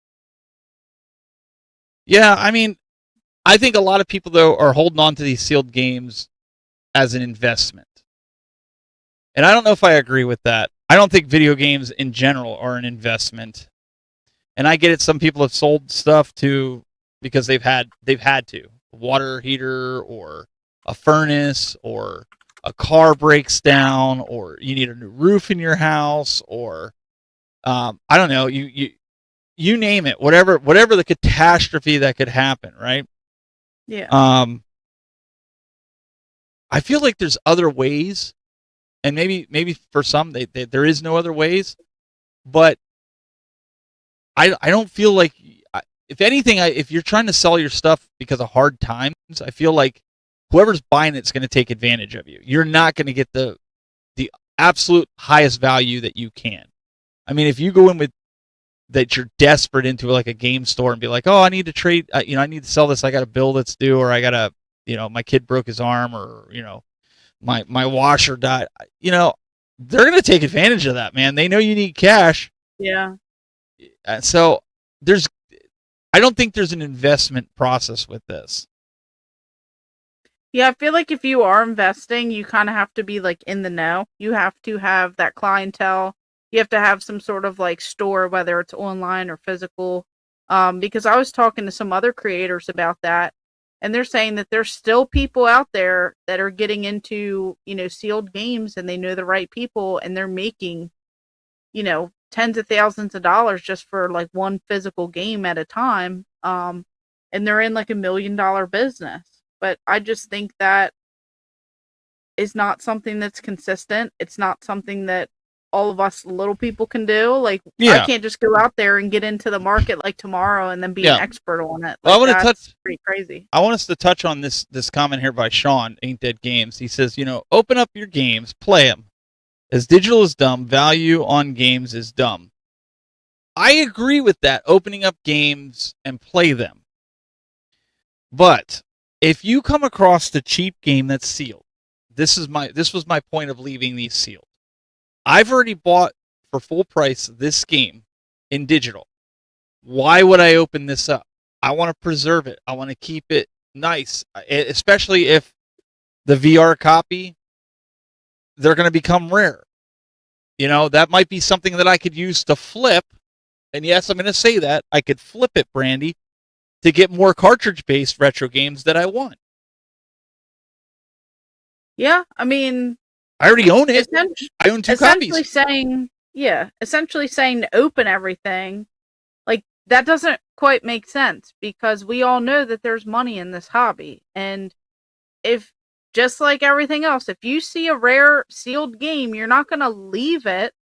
Yeah, I mean, I think a lot of people, though, are holding on to these sealed games as an investment. And I don't know if I agree with that. I don't think video games in general are an investment. And I get it, some people have sold stuff because they've had to. A water heater or a furnace, or a car breaks down, or you need a new roof in your house, or I don't know, you name it, whatever the catastrophe that could happen, right? Yeah. I feel like there's other ways, and maybe for some there is no other ways, but I don't feel like, if anything, if you're trying to sell your stuff because of hard times, I feel like whoever's buying it's going to take advantage of you. You're not going to get the absolute highest value that you can. I mean, if you go in with that you're desperate into like a game store and be like, oh, I need to trade, I need to sell this. I got a bill that's due, or I got to, my kid broke his arm, or, my washer died. They're going to take advantage of that, man. They know you need cash. Yeah. So I don't think there's an investment process with this. Yeah, I feel like if you are investing, you kind of have to be like in the know. You have to have that clientele. You have to have some sort of like store, whether it's online or physical. Because I was talking to some other creators about that, and they're saying that there's still people out there that are getting into, sealed games, and they know the right people, and they're making, tens of thousands of dollars just for like one physical game at a time. And they're in like $1 million business. But I just think that is not something that's consistent. It's not something that all of us little people can do. Like, I can't just go out there and get into the market like tomorrow and then be an expert on it. Like, well, I want to touch. Pretty crazy. I want us to touch on this comment here by Sean, Ain't Dead Games. He says, open up your games, play them. As digital is dumb, value on games is dumb. I agree with that. Opening up games and play them. But if you come across the cheap game that's sealed, this was my point of leaving these sealed. I've already bought for full price this game in digital. Why would I open this up? I want to preserve it. I want to keep it nice, especially if the VR copy, they're going to become rare. That might be something that I could use to flip. And yes, I'm going to say that. I could flip it, Brandy, to get more cartridge-based retro games that I want. Yeah, I mean, I already own it. I own 2 copies. Essentially saying to open everything, like, that doesn't quite make sense, because we all know that there's money in this hobby. And if, just like everything else, if you see a rare sealed game, you're not going to leave it.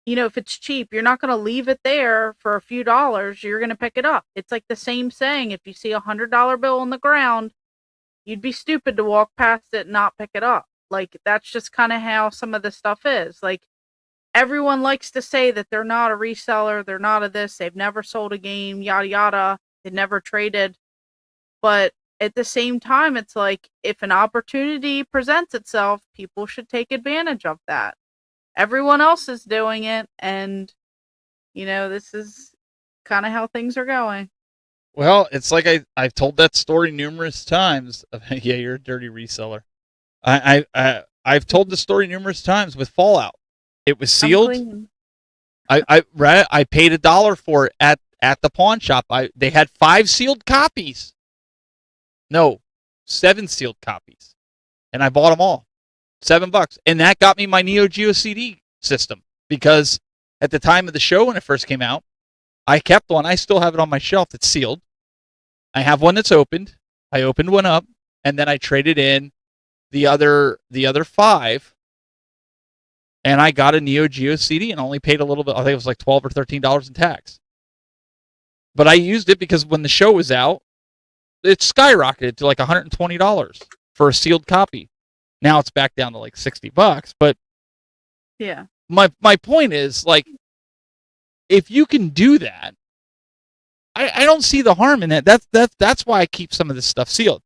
If it's cheap, you're not going to leave it there for a few dollars. You're going to pick it up. It's like the same saying. If you see $100 bill on the ground, you'd be stupid to walk past it and not pick it up. Like, that's just kind of how some of this stuff is. Like, everyone likes to say that they're not a reseller, they're not a this, they've never sold a game, yada yada, they never traded. But at the same time, it's like, if an opportunity presents itself, people should take advantage of that. Everyone else is doing it, and this is kind of how things are going. Well, it's like I've told that story numerous times. Yeah, you're a dirty reseller. I've told the story numerous times with Fallout. It was sealed. I paid $1 for it at the pawn shop. They had 5 sealed copies. No, 7 sealed copies. And I bought them all. $7. And that got me my Neo Geo CD system. Because at the time of the show when it first came out, I kept one. I still have it on my shelf that's sealed. I have one that's opened. I opened one up. And then I traded in the other 5. And I got a Neo Geo CD and only paid a little bit. I think it was like $12 or $13 in tax. But I used it because when the show was out, it skyrocketed to like $120 for a sealed copy. Now it's back down to like $60. But Yeah. my point is, like, if you can do that, I don't see the harm in that. That's why I keep some of this stuff sealed.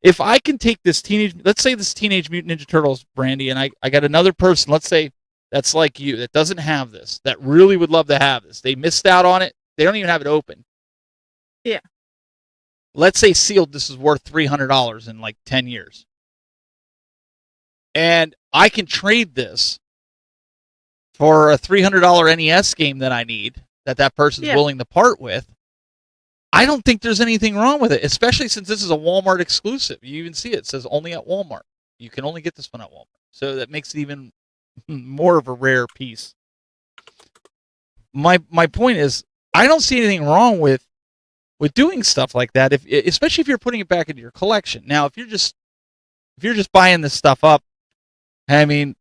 If I can take this let's say this Teenage Mutant Ninja Turtles, Brandy, and I got another person, let's say that's like you, that doesn't have this, that really would love to have this. They missed out on it. They don't even have it open. Yeah. Let's say sealed, this is worth $300 in like 10 years. And I can trade this for a $300 NES game that I need, that person's willing to part with. I don't think there's anything wrong with it, especially since this is a Walmart exclusive. You even see it says only at Walmart. You can only get this one at Walmart. So that makes it even more of a rare piece. My point is, I don't see anything wrong with doing stuff like that, especially if you're putting it back into your collection. Now, if you're just buying this stuff up, I mean,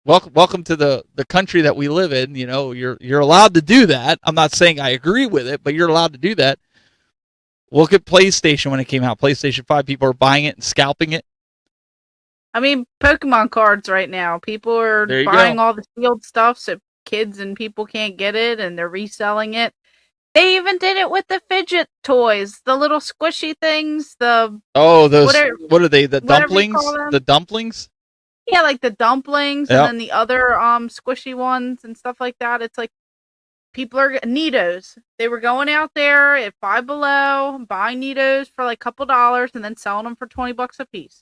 welcome to the country that we live in. You know, you're allowed to do that. I'm not saying I agree with it, but you're allowed to do that. Look at PlayStation when it came out. PlayStation 5, people are buying it and scalping it. I mean, Pokemon cards right now. People are buying all the sealed stuff so kids and people can't get it, and they're reselling it. They even did it with the fidget toys, the little squishy things. What are they? The dumplings? The dumplings? Yeah, like the dumplings, and then the other squishy ones and stuff like that. It's like people are Neatos. They were going out there at Five Below, buying Neatos for like a couple dollars, and then selling them for $20 a piece.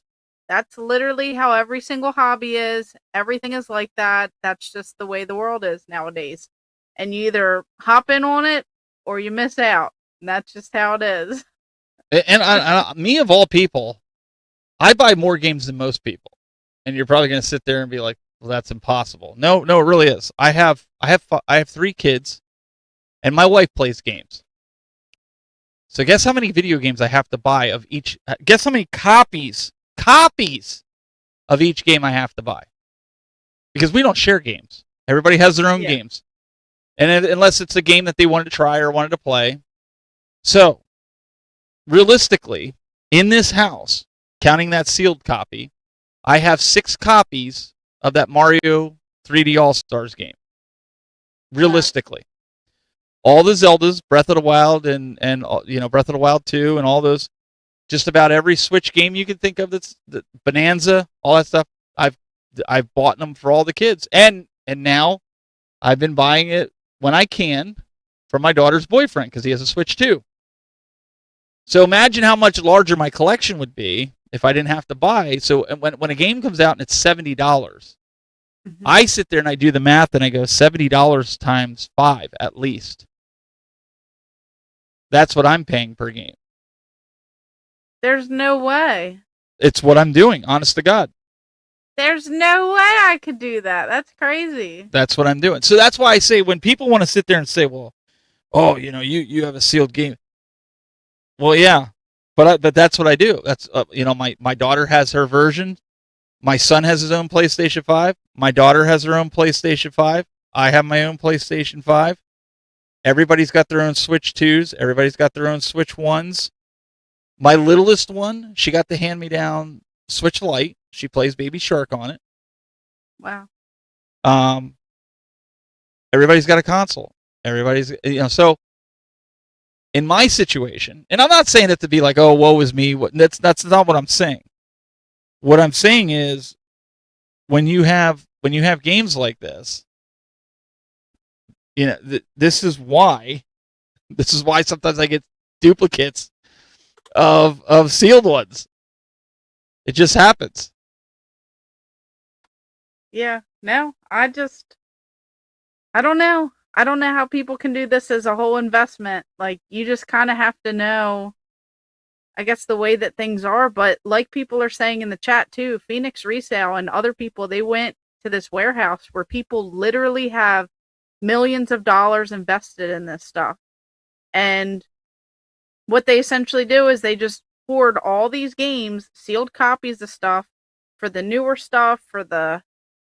That's literally how every single hobby is. Everything is like that. That's just the way the world is nowadays. And you either hop in on it or you miss out. And that's just how it is. And me of all people, I buy more games than most people. And you're probably going to sit there and be like, well, that's impossible. No, it really is. I have 3 kids, and my wife plays games. So guess how many video games I have to buy of each? Guess how many copies of each game I have to buy? Because we don't share games. Everybody has their own games. And unless it's a game that they wanted to try or wanted to play. So, realistically, in this house, counting that sealed copy, I have 6 copies of that Mario 3D All-Stars game. Realistically. All the Zeldas, Breath of the Wild and Breath of the Wild 2 and all those, just about every Switch game you can think of, that's the Bonanza, all that stuff, I've bought them for all the kids. And now I've been buying it when I can for my daughter's boyfriend because he has a Switch too. So imagine how much larger my collection would be if I didn't have to buy. So when a game comes out and it's $70, I sit there and I do the math and I go $70 times 5 at least. That's what I'm paying per game. There's no way. It's what I'm doing, honest to God. There's no way I could do that. That's crazy. That's what I'm doing. So that's why I say when people want to sit there and say, well, oh, you have a sealed game. Well, yeah, but that's what I do. That's my daughter has her version. My son has his own PlayStation 5. My daughter has her own PlayStation 5. I have my own PlayStation 5. Everybody's got their own Switch 2s. Everybody's got their own Switch 1s. My littlest one, she got the hand-me-down Switch Lite. She plays Baby Shark on it. Wow. Everybody's got a console. Everybody's, so in my situation, and I'm not saying it to be like, oh, woe is me. That's not what I'm saying. What I'm saying is when you have games like this, this is why sometimes I get duplicates of sealed ones. It just happens. Yeah, no, I don't know. I don't know how people can do this as a whole investment. Like, you just kind of have to know, I guess, the way that things are. But like people are saying in the chat too, Phoenix Resale and other people, they went to this warehouse where people literally have millions of dollars invested in this stuff. And what they essentially do is they just hoard all these games, sealed copies of stuff, for the newer stuff, for the,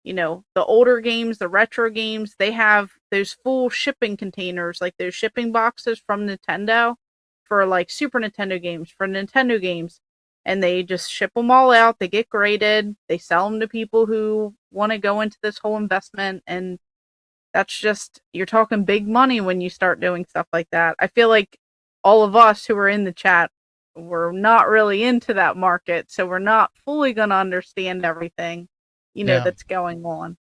the older games, the retro games. They have those full shipping containers, like those shipping boxes from Nintendo for like Super Nintendo games, for Nintendo games. And they just ship them all out. They get graded. They sell them to people who want to go into this whole investment. And that's just, you're talking big money when you start doing stuff like that. I feel like all of us who are in the chat, we're not really into that market, so we're not fully going to understand everything, that's going on.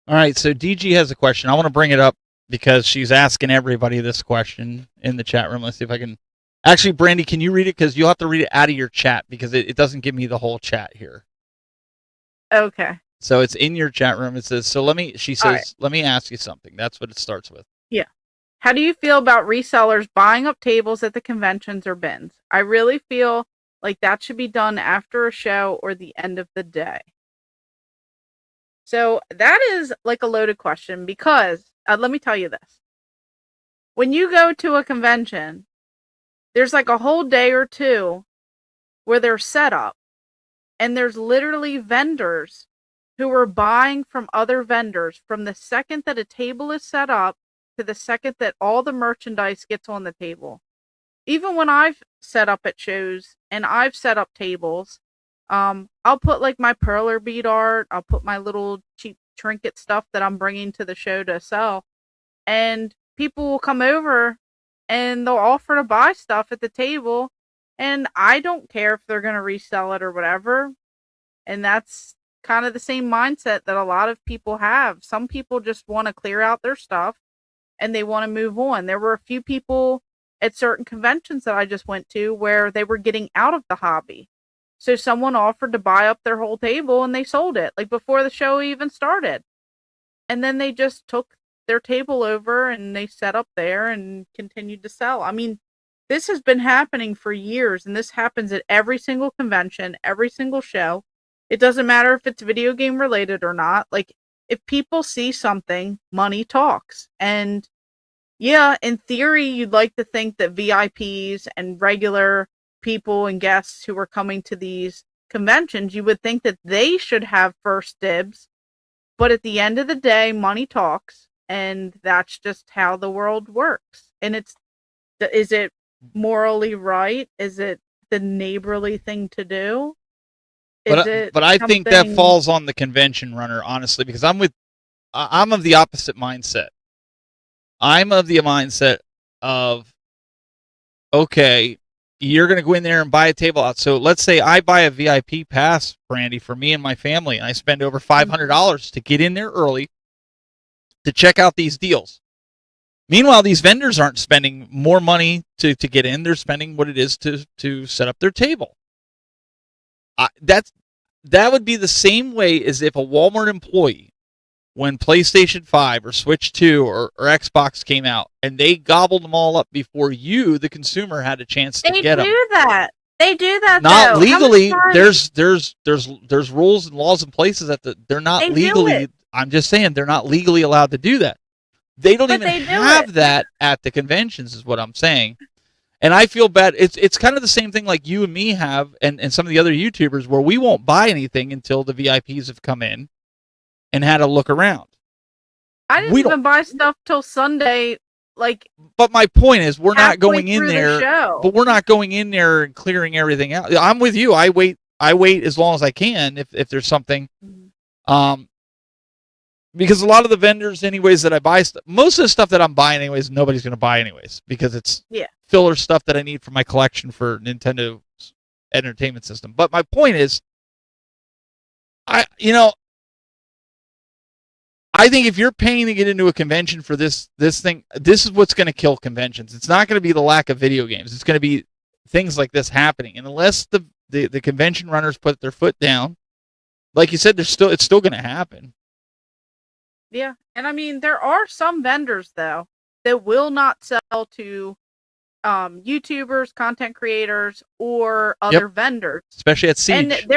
All right, so DG has a question. I want to bring it up because she's asking everybody this question in the chat room. Let's see if I can. Actually, Brandy, can you read it? Because you'll have to read it out of your chat because it doesn't give me the whole chat here. Okay. So it's in your chat room. It says, she says, right. Let me ask you something. That's what it starts with. Yeah. How do you feel about resellers buying up tables at the conventions or bins? I really feel like that should be done after a show or the end of the day. So that is like a loaded question because let me tell you this. When you go to a convention, there's like a whole day or two where they're set up and there's literally vendors who are buying from other vendors from the second that a table is set up to the second that all the merchandise gets on the table. Even when I've set up at shows and I've set up tables, I'll put like my perler bead art, I'll put my little cheap trinket stuff that I'm bringing to the show to sell, and people will come over and they'll offer to buy stuff at the table, and I don't care if they're going to resell it or whatever. And that's kind of the same mindset that a lot of people have. Some people just want to clear out their stuff and they want to move on. There were a few people at certain conventions that I just went to where they were getting out of the hobby. So someone offered to buy up their whole table and they sold it, like before the show even started. And then they just took their table over and they set up there and continued to sell. I mean, this has been happening for years, and this happens at every single convention, every single show. It doesn't matter if it's video game related or not. Like, if people see something, money talks. And yeah, in theory, you'd like to think that VIPs and regular people and guests who are coming to these conventions, you would think that they should have first dibs. But at the end of the day, money talks, and that's just how the world works. And is it morally right? Is it the neighborly thing to do? But I think that falls on the convention runner, honestly, because I'm of the opposite mindset. I'm of the mindset of, okay, you're going to go in there and buy a table out. So let's say I buy a VIP pass, Brandy, for me and my family, and I spend over $500 to get in there early to check out these deals. Meanwhile, these vendors aren't spending more money to get in. They're spending what it is to set up their table. That would be the same way as if a Walmart employee, when PlayStation 5 or Switch 2 or Xbox came out, and they gobbled them all up before you, the consumer, had a chance to get them. They do that. Not legally. There's rules and laws in places that they're not legally. I'm just saying they're not legally allowed to do that. They don't even have that at the conventions, is what I'm saying. And I feel bad. It's kind of the same thing like you and me have, and some of the other YouTubers, where we won't buy anything until the VIPs have come in and had a look around. I didn't even buy stuff till Sunday. But my point is, we're not going in there. But we're not going in there and clearing everything out. I'm with you. I wait as long as I can if there's something. Because a lot of the vendors, anyways, that I buy, most of the stuff that I'm buying, anyways, nobody's going to buy anyways, because it's filler stuff that I need for my collection for Nintendo's entertainment system. But my point is, I think if you're paying to get into a convention for this thing, this is what's going to kill conventions. It's not going to be the lack of video games. It's going to be things like this happening. And unless the convention runners put their foot down, like you said, it's still going to happen. Yeah. And I mean, there are some vendors though that will not sell to YouTubers, content creators, or other vendors. Especially at Siege. And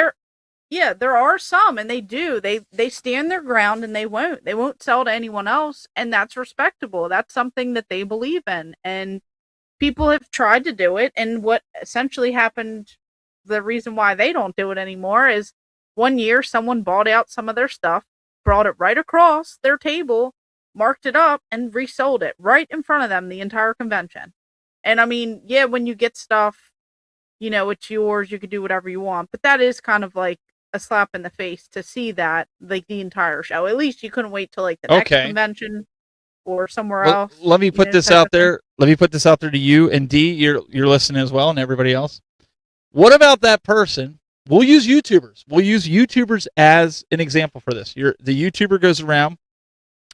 there are some, and they do. They stand their ground, and they won't sell to anyone else, and that's respectable. That's something that they believe in, and people have tried to do it. And what essentially happened, the reason why they don't do it anymore, is one year someone bought out some of their stuff, brought it right across their table, marked it up, and resold it right in front of them the entire convention. And I mean, yeah, when you get stuff, you know, it's yours, you could do whatever you want, but that is kind of like a slap in the face to see that, like, the entire show. At least you couldn't wait till like the next convention or somewhere else. Let me put this out there. Let me put this out there to you, and D, you're listening as well, and everybody else. What about that person? We'll use YouTubers. We'll use YouTubers as an example for this. The YouTuber goes around,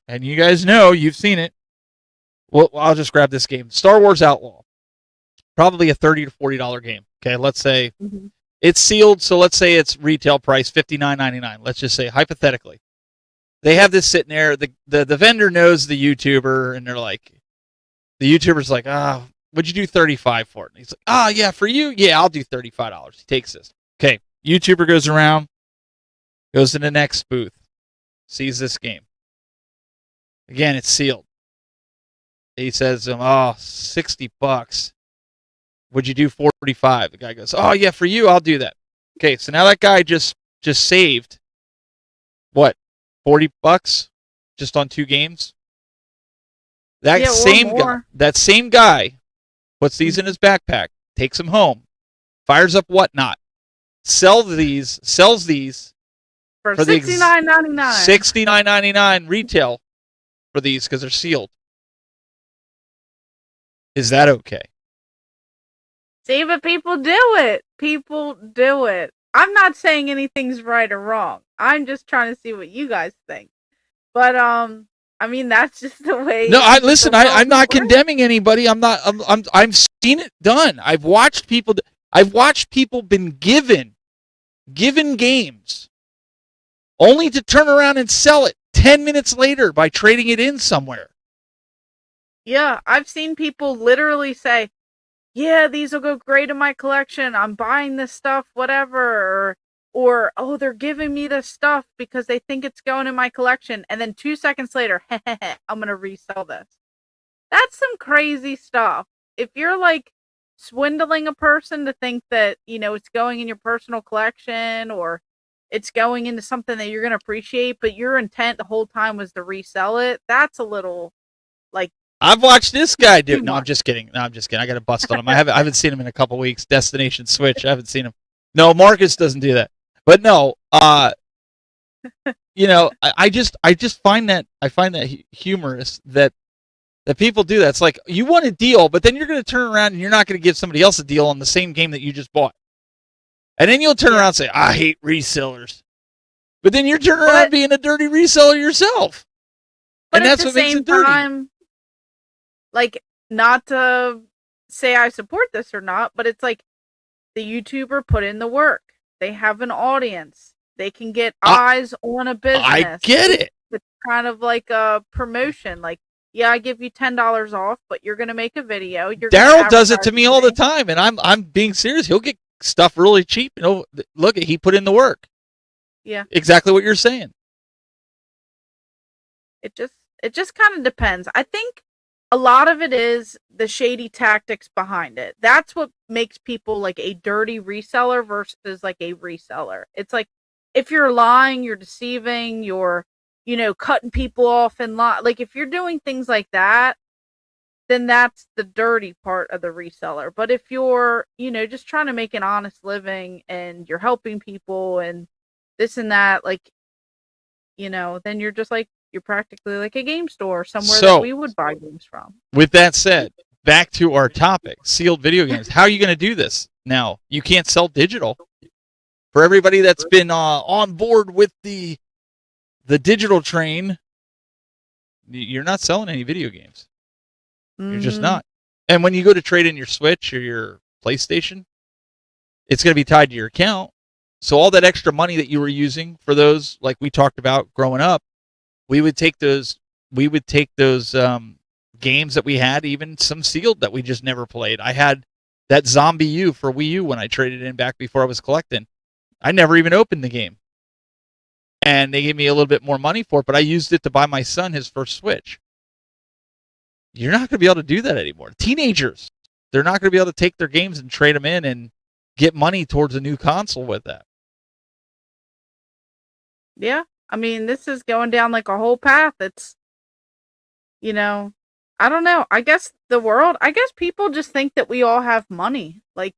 and you guys know, you've seen it. Well, I'll just grab this game. Star Wars Outlaw. Probably a $30 to $40 game. Okay, let's say it's sealed, so let's say it's retail price $59.99. Let's just say, hypothetically. They have this sitting there. The vendor knows the YouTuber, and they're like, the YouTuber's like, would you do $35 for it? And he's like, yeah, for you? Yeah, I'll do $35. He takes this. Okay, YouTuber goes around, goes to the next booth, sees this game. Again, it's sealed. He says, $60. Would you do $45? The guy goes, yeah, for you, I'll do that. Okay, so now that guy just saved, what, $40 just on 2 games? That same guy puts these in his backpack, takes them home, fires up Whatnot, sells these for $69.99. $69.99 retail for these because they're sealed. Is that okay? See, but people do it. People do it. I'm not saying anything's right or wrong. I'm just trying to see what you guys think. But I mean, that's just the way. No, I'm not condemning anybody. I've seen it done. I've watched people been given games only to turn around and sell it 10 minutes later by trading it in somewhere. Yeah, I've seen people literally say, yeah, these will go great in my collection. I'm buying this stuff, whatever. Or they're giving me this stuff because they think it's going in my collection. And then 2 seconds later, I'm going to resell this. That's some crazy stuff. If you're like swindling a person to think that, you know, it's going in your personal collection or it's going into something that you're going to appreciate, but your intent the whole time was to resell it, that's a little like. I've watched this guy do it. No, I'm just kidding. I got to bust on him. I haven't seen him in a couple weeks. Destination Switch. I haven't seen him. No, Marcus doesn't do that. But no, you know, I just find that humorous that people do that. It's like, you want a deal, but then you're going to turn around and you're not going to give somebody else a deal on the same game that you just bought. And then you'll turn around and say, I hate resellers. But then you're turning around being a dirty reseller yourself. And that's what makes it dirty. Like, not to say I support this or not, but it's like the YouTuber put in the work. They have an audience. They can get eyes on a business. I get it. It's kind of like a promotion. Like, yeah, I give you $10 off, but you're going to make a video. Daryl does it to me all the time, and I'm being serious. He'll get stuff really cheap. You know, look, he put in the work. Yeah. Exactly what you're saying. It just kind of depends. I think a lot of it is the shady tactics behind it. That's what makes people like a dirty reseller versus like a reseller. It's like, if you're lying, you're deceiving, you're, you know, cutting people off in line. Like, if you're doing things like that, then that's the dirty part of the reseller. But if you're, you know, just trying to make an honest living and you're helping people and this and that, like, you know, then you're just like, you're practically like a game store somewhere that we would buy games from. With that said, back to our topic, sealed video games. How are you going to do this? Now, you can't sell digital. For everybody that's been on board with the digital train, you're not selling any video games. You're just not. And when you go to trade in your Switch or your PlayStation, it's going to be tied to your account. So all that extra money that you were using for those, like we talked about growing up, we would take those games that we had, even some sealed that we just never played. I had that Zombie U for Wii U when I traded in back before I was collecting. I never even opened the game. And they gave me a little bit more money for it, but I used it to buy my son his first Switch. You're not going to be able to do that anymore. Teenagers, they're not going to be able to take their games and trade them in and get money towards a new console with that. Yeah. I mean, this is going down like a whole path. It's, I don't know. I guess people just think that we all have money. Like,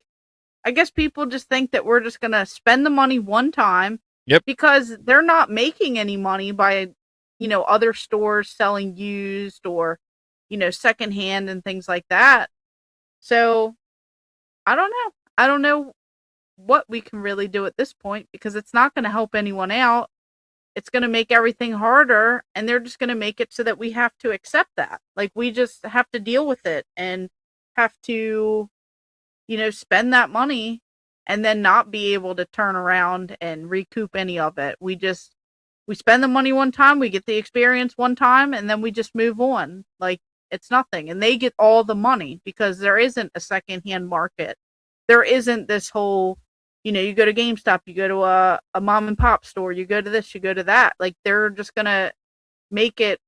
I guess people just think that we're just going to spend the money one time. Yep. Because they're not making any money by, other stores selling used or, secondhand and things like that. So, I don't know. I don't know what we can really do at this point because it's not going to help anyone out. It's going to make everything harder, and they're just going to make it so that we have to accept that. Like, we just have to deal with it and have to, spend that money and then not be able to turn around and recoup any of it. We spend the money one time, we get the experience one time, and then we just move on. Like, it's nothing. And they get all the money because there isn't a secondhand market. There isn't this whole, you go to GameStop, you go to a mom and pop store, you go to this, you go to that. Like, they're just going to make it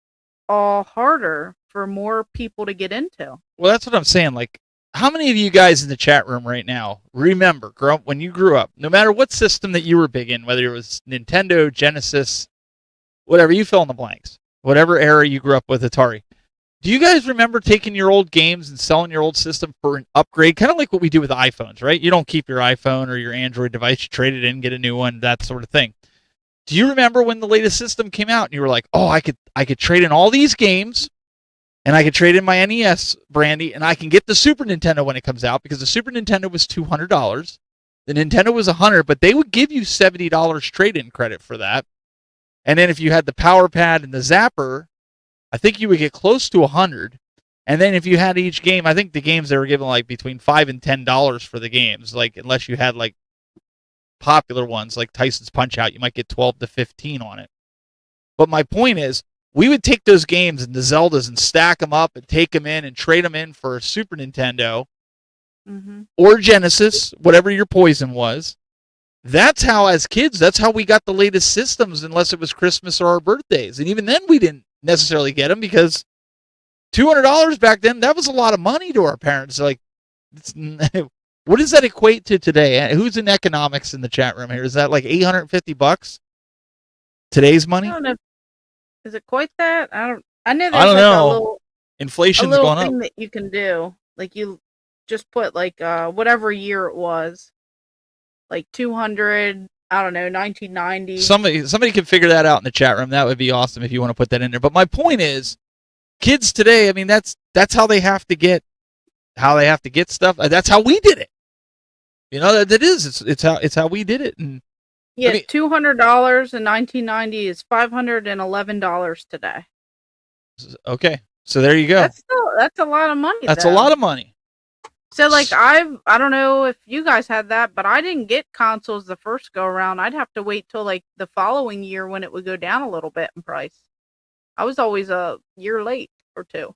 all harder for more people to get into. Well, that's what I'm saying. Like, how many of you guys in the chat room right now remember when you grew up, no matter what system that you were big in, whether it was Nintendo, Genesis, whatever, you fill in the blanks, whatever era you grew up with, Atari. Do you guys remember taking your old games and selling your old system for an upgrade? Kind of like what we do with iPhones, right? You don't keep your iPhone or your Android device. You trade it in, get a new one, that sort of thing. Do you remember when the latest system came out and you were like, oh, I could trade in all these games and I could trade in my NES, Brandy, and I can get the Super Nintendo when it comes out because the Super Nintendo was $200. The Nintendo was $100, but they would give you $70 trade-in credit for that. And then if you had the Power Pad and the Zapper, I think you would get close to $100. And then if you had each game, I think the games they were giving like between $5 and $10 for the games. Like, unless you had like popular ones like Tyson's Punch-Out, you might get 12 to 15 on it. But my point is, we would take those games and the Zeldas and stack them up and take them in and trade them in for a Super Nintendo or Genesis, whatever your poison was. That's how, as kids, that's how we got the latest systems, unless it was Christmas or our birthdays. And even then, we didn't necessarily get them because $200 back then, that was a lot of money to our parents. Like, what does that equate to today? Who's in economics in the chat room here? Is that like $850 today's money? I don't know. Is it quite that? I know there's I don't like know. a little Inflation's little going thing up. that you can do. Like, you just put like whatever year it was, like 200. I don't know, 1990. Somebody can figure that out in the chat room. That would be awesome if you want to put that in there. But my point is, kids today, I mean, that's how they have to get stuff. That's how we did it. That is. It's how we did it. And yeah, $200 in 1990 is $511 today. Okay, so there you go. That's a lot of money. That's a lot of money. So, like, I don't know if you guys had that, but I didn't get consoles the first go around. I'd have to wait till like the following year when it would go down a little bit in price. I was always a year late or 2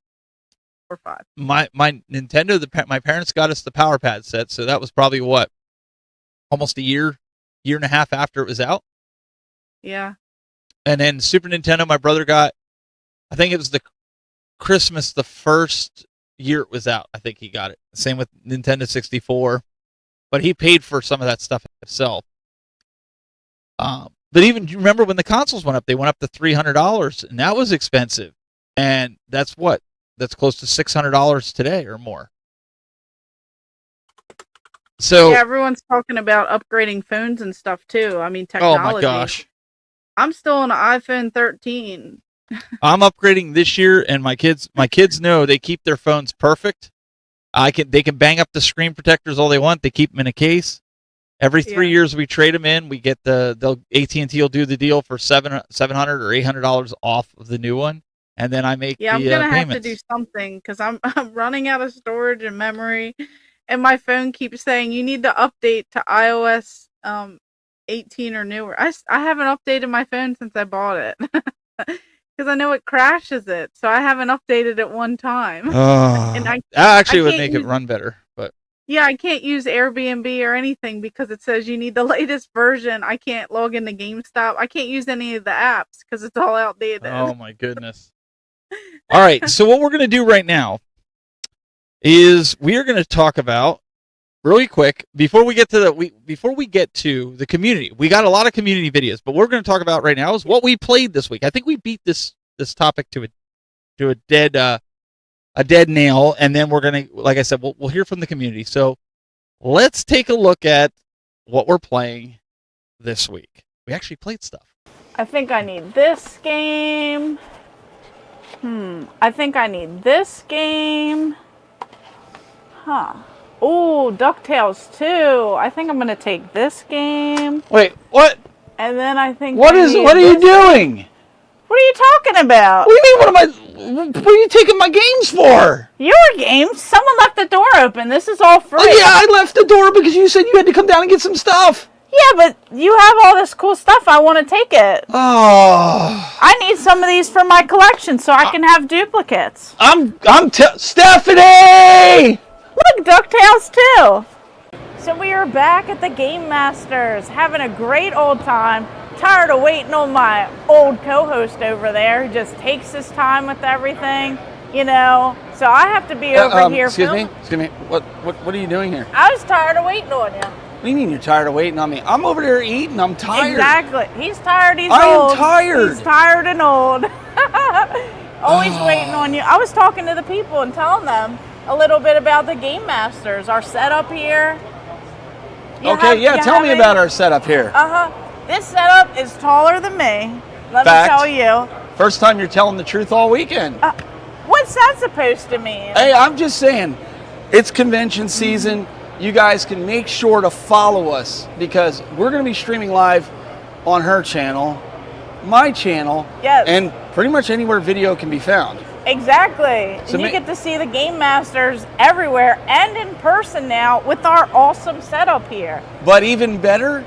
or 5. My Nintendo, my parents got us the Power Pad set, so that was probably what, almost a year and a half after it was out. Yeah. And then Super Nintendo, my brother got, I think it was the Christmas the first year it was out. I think he got it. Same with Nintendo 64, but he paid for some of that stuff himself. But even, you remember when the consoles went up? They went up to $300, and that was expensive. And that's close to $600 today or more. So yeah, everyone's talking about upgrading phones and stuff too. I mean, technology. Oh my gosh. I'm still on an iPhone 13. I'm upgrading this year, and my kids know they keep their phones perfect. They can bang up the screen protectors all they want. They keep them in a case. Every 3 years we trade them in. We get AT&T will do the deal for $700 or $800 off of the new one, and then I make I'm the gonna have payments. to do something because I'm running out of storage and memory, and my phone keeps saying you need to update to iOS 18 or newer. I haven't updated my phone since I bought it. Because I know it crashes it, so I haven't updated it one time. And I actually would can't make it use- run better, but Yeah, I can't use Airbnb or anything because it says you need the latest version. I can't log into GameStop. I can't use any of the apps because it's all outdated. oh my goodness. All right, so what we're going to do right now is we are going to talk about really quick before we get to the community. We got a lot of community videos, but what we're going to talk about right now is what we played this week. I think we beat this topic to a dead nail, and then we're going to, like I said, we'll hear from the community. So let's take a look at what we're playing this week. We actually played stuff. I think I need this game. I think I need this game. Huh. Oh, DuckTales 2. I think I'm going to take this game. Wait, what? And then I think What are you doing? What are you talking about? What do you mean? What are you taking my games for? Your games? Someone left the door open. This is all free. Oh yeah, I left the door because you said you had to come down and get some stuff. Yeah, but you have all this cool stuff. I want to take it. Oh. I need some of these for my collection so I can have duplicates. Stephanie! Look, DuckTales 2. So we are back at the Game Masters, having a great old time. Tired of waiting on my old co-host over there who just takes his time with everything, you know. So I have to be over here. Excuse me. What are you doing here? I was tired of waiting on you. What do you mean you're tired of waiting on me? I'm over there eating. I'm tired. Exactly. He's tired. He's I old. am tired. He's tired and old. Always waiting on you. I was talking to the people and telling them a little bit about the Game Masters, our setup here. Tell me about our setup here. This setup is taller than me. Let Fact. me tell you. First time you're telling the truth all weekend. What's that supposed to mean? Hey, I'm just saying, it's convention season. You guys can make sure to follow us because we're going to be streaming live on her channel, my channel, Yes. and pretty much anywhere video can be found. Exactly. So and you get to see the Game Masters everywhere and in person now with our awesome setup here. But even better,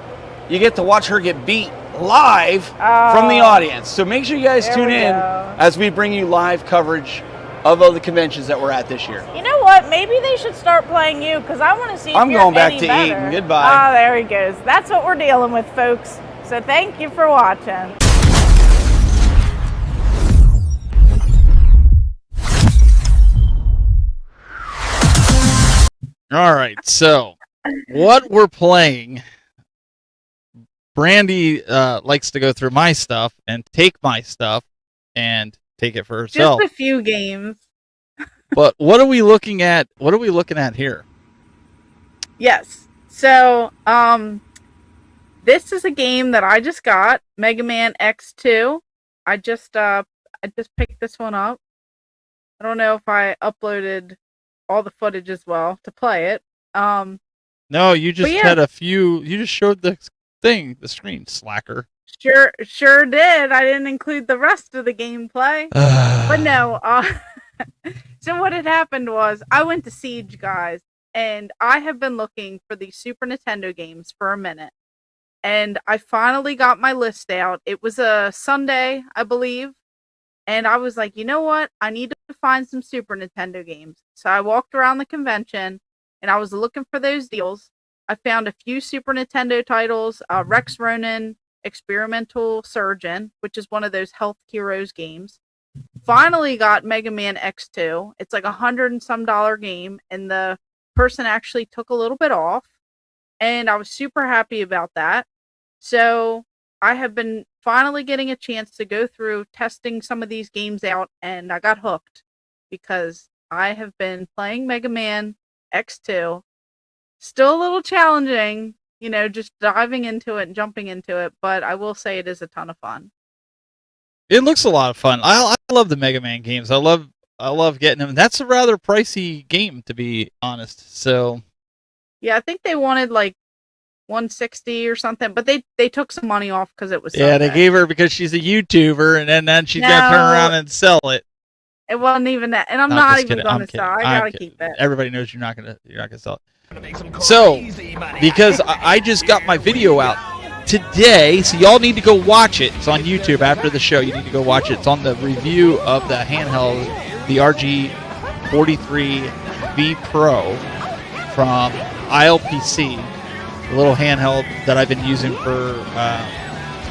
you get to watch her get beat live from the audience. So make sure you guys There tune we in go. as we bring you live coverage of all the conventions that we're at this year. You know what? Maybe they should start playing you because I want to see if I'm you're going back any to better. eating. Goodbye. There he goes. That's what we're dealing with, folks. So thank you for watching. All right, so what we're playing, Brandy likes to go through my stuff and take my stuff and take it for herself. Just a few games. But what are we looking at? What are we looking at here? Yes. So, this is a game that I just got, Mega Man X2. I just picked this one up. I don't know if I uploaded all the footage as well to play it. No, you just yeah. had a few. You just showed the the screen, slacker. Sure did. I didn't include the rest of the gameplay. But no, so what had happened was I went to Siege, guys, and I have been looking for these Super Nintendo games for a minute. And I finally got my list out. It was a Sunday, I believe. And I was like, you know what? I need to find some Super Nintendo games. So I walked around the convention and I was looking for those deals. I found a few Super Nintendo titles, Rex Ronin, Experimental Surgeon, which is one of those Health Heroes games. Finally got Mega Man X2. It's like $100 and some game, and the person actually took a little bit off, and I was super happy about that. So I have been finally getting a chance to go through testing some of these games out, and I got hooked because I have been playing Mega Man X2. Still a little challenging, you know, just diving into it and jumping into it, but I will say it is a ton of fun. It looks a lot of fun. I love the Mega Man games. I love getting them. That's a rather pricey game, to be honest. So yeah, I think they wanted like $160 or something, but they took some money off because it was yeah, Sunday. they gave her because she's a YouTuber, and then she's gonna turn around and sell it. It wasn't even that, and I'm No, not just even kidding. going I'm to sell. kidding. I I'm gotta kidding. keep it. Everybody knows you're not gonna sell it. So, because I just got my video out today, so y'all need to go watch it. It's on YouTube after the show. You need to go watch it. It's on the review of the handheld, the RG43V Pro from ILPC, the little handheld that I've been using for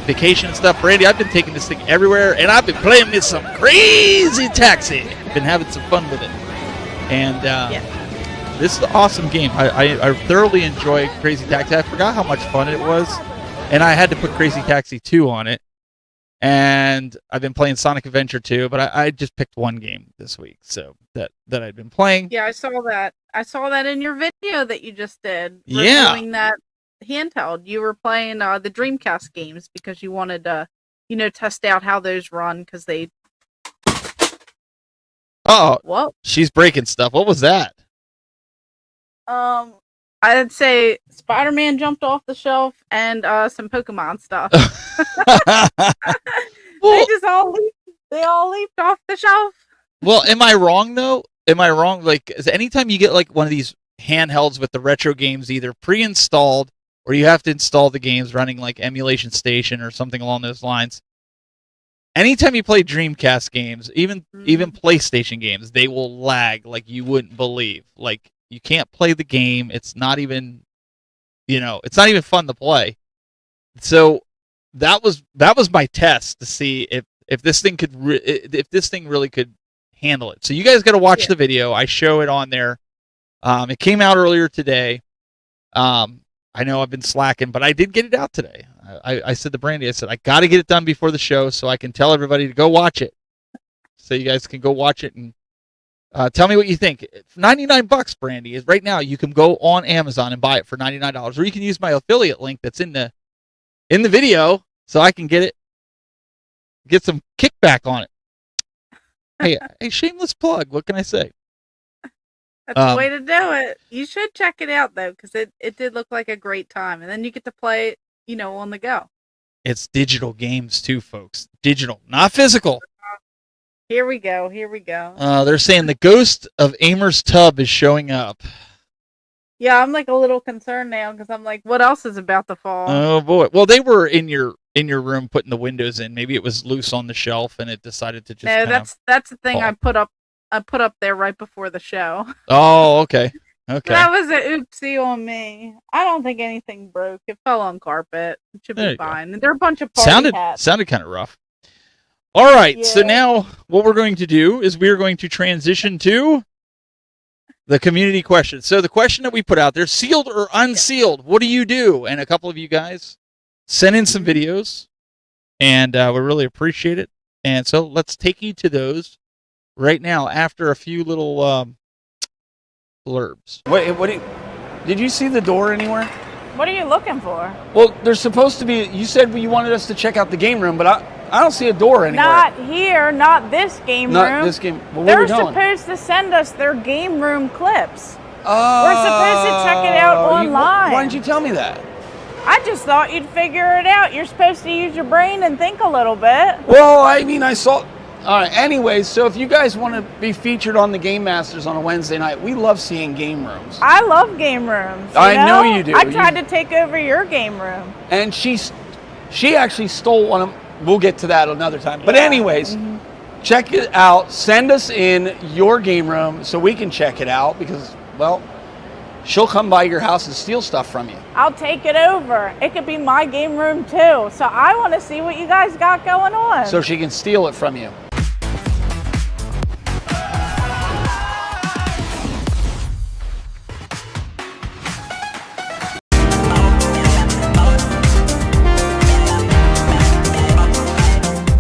vacation and stuff. Brandy, I've been taking this thing everywhere, and I've been playing with some crazy taxi. Been having some fun with it. And this is an awesome game. I thoroughly enjoy Crazy Taxi. I forgot how much fun it was, and I had to put Crazy Taxi 2 on it. And I've been playing Sonic Adventure 2, but I just picked one game this week, so that I've been playing. Yeah, I saw that. I saw that in your video that you just did. Yeah. Reviewing that handheld. You were playing the Dreamcast games because you wanted to, test out how those run because they. Oh, What? She's breaking stuff. What was that? I'd say Spider-Man jumped off the shelf and some Pokemon stuff. Well, they all leaped off the shelf. well, am I wrong though? Am I wrong? Like, is anytime you get like one of these handhelds with the retro games either pre-installed or you have to install the games running like Emulation Station or something along those lines. Anytime you play Dreamcast games, even PlayStation games, they will lag like you wouldn't believe. Like, you can't play the game. It's not even, it's not even fun to play. So that was my test to see if this thing really could handle it. So you guys got to watch the video. I show it on there. It came out earlier today. I know I've been slacking, but I did get it out today. I said to Brandy, I said, I got to get it done before the show so I can tell everybody to go watch it. So you guys can go watch it and tell me what you think. $99, Brandy, is right now. You can go on Amazon and buy it for $99, or you can use my affiliate link that's in the video so I can get some kickback on it. Hey, shameless plug. What can I say? That's the way to do it. You should check it out though, because it did look like a great time, and then you get to play it, on the go. It's digital games too, folks. Digital, not physical. Here we go. They're saying the ghost of Ahmer's tub is showing up. Yeah, I'm like a little concerned now because I'm like, what else is about to fall? Oh boy. Well, they were in your room putting the windows in. Maybe it was loose on the shelf and it decided to just. No, that's the thing fall. I put up there right before the show. Oh, okay. Okay. That was an oopsie on me. I don't think anything broke. It fell on carpet. It should be fine. And they're a bunch of party hats. Sounded kind of rough. All right. So now what we're going to do is we're going to transition to the community question. So the question that we put out there, sealed or unsealed, what do you do? And a couple of you guys sent in some videos, and we really appreciate it. And so let's take you to those right now after a few little blurbs. Did you see the door anywhere? What are you looking for? Well, there's supposed to be. You said you wanted us to check out the game room, but I don't see a door anywhere. Not here, not this game room. Not this game. Well, They're supposed to send us their game room clips. Oh. We're supposed to check it out online. Why didn't you tell me that? I just thought you'd figure it out. You're supposed to use your brain and think a little bit. Well, I mean, I saw. All right. Anyways, so if you guys want to be featured on the Game Masters on a Wednesday night, we love seeing game rooms. I love game rooms. I know you do. I tried to take over your game room. And she actually stole one of them. We'll get to that another time. But anyways, check it out. Send us in your game room so we can check it out because, well, she'll come by your house and steal stuff from you. I'll take it over. It could be my game room too. So I want to see what you guys got going on. So she can steal it from you.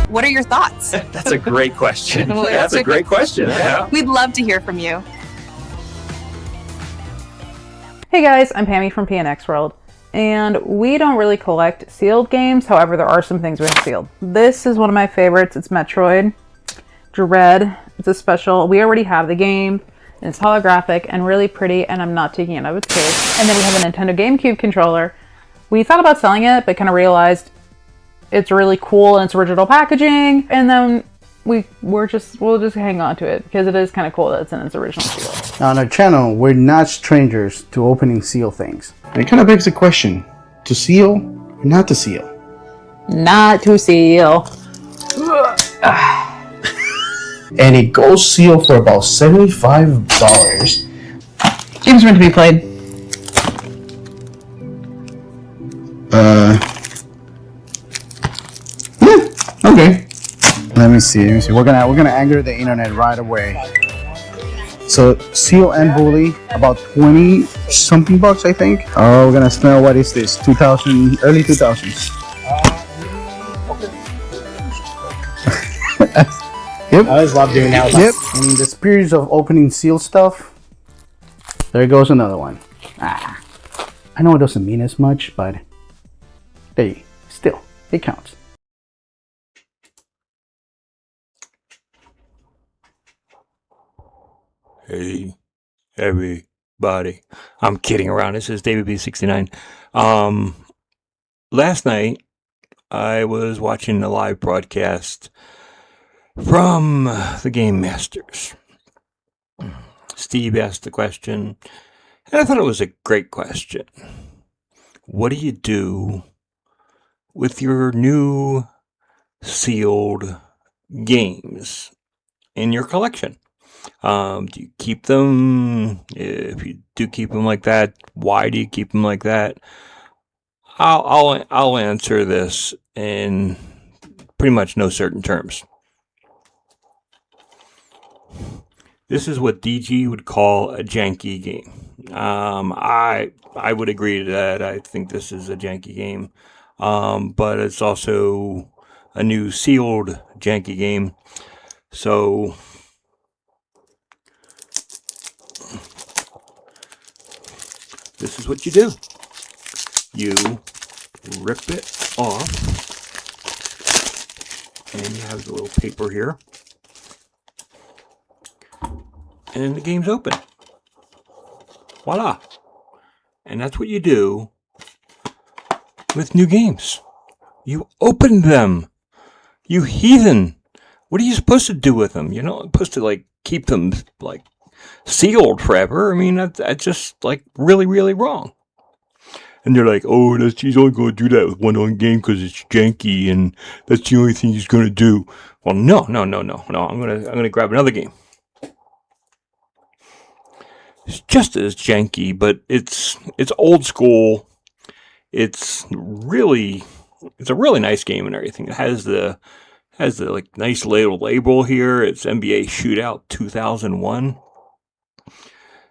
What are your thoughts? That's a great question. Well, That's a great question. Yeah. We'd love to hear from you. Hey guys, I'm Pammy from PNX World, and we don't really collect sealed games, however there are some things we have sealed. This is one of my favorites. It's Metroid Dread. It's a special. We already have the game, and it's holographic and really pretty, and I'm not taking it out of its case. And then we have a Nintendo GameCube controller. We thought about selling it, but kind of realized it's really cool in its original packaging, and then we'll just hang on to it because it is kind of cool that it's in its original seal. On our channel, we're not strangers to opening seal things. It kind of begs the question, to seal Not to seal. Not to seal. And it goes sealed for about $75. Game's meant to be played. Okay. Let me see. We're gonna anger the internet right away. So seal and bully, about 20 something bucks, I think. Oh, we're gonna smell. What is this? 2000, early 2000s. Yep. I always love doing that. Yep. And in the spirit of opening seal stuff, there goes another one. I know it doesn't mean as much, but still, it counts. Hey, everybody. I'm kidding around. This is David B69. Last night, I was watching a live broadcast from the Game Masters. Steve asked the question, and I thought it was a great question. What do you do with your new sealed games in your collection? Do you keep them? If you do keep them like that, why do you keep them like that? I'll answer this in pretty much no certain terms. This is what DG would call a janky game. I would agree to that. I think this is a janky game, but it's also a new sealed janky game. So this is what you do. You rip it off, and you have the little paper here, and the game's open. Voila. And that's what you do with new games. You open them. You heathen. What are you supposed to do with them? You're not supposed to keep them sealed forever. I mean, that's just really, really wrong. And they're like, oh, he's only going to do that with one game because it's janky, and that's the only thing he's going to do. Well, no. I'm gonna grab another game. It's just as janky, but it's old school. It's a really nice game and everything. It has the nice little label here. It's NBA Shootout 2001.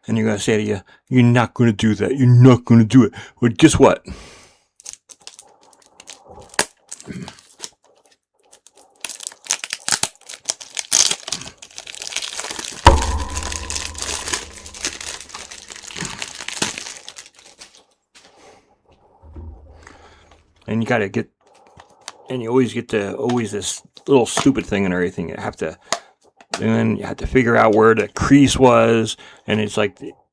And you're going to say to you, you're not going to do that. You're not going to do it. Well, guess what? And you always get this little stupid thing and everything. You have to figure out where the crease was, and it's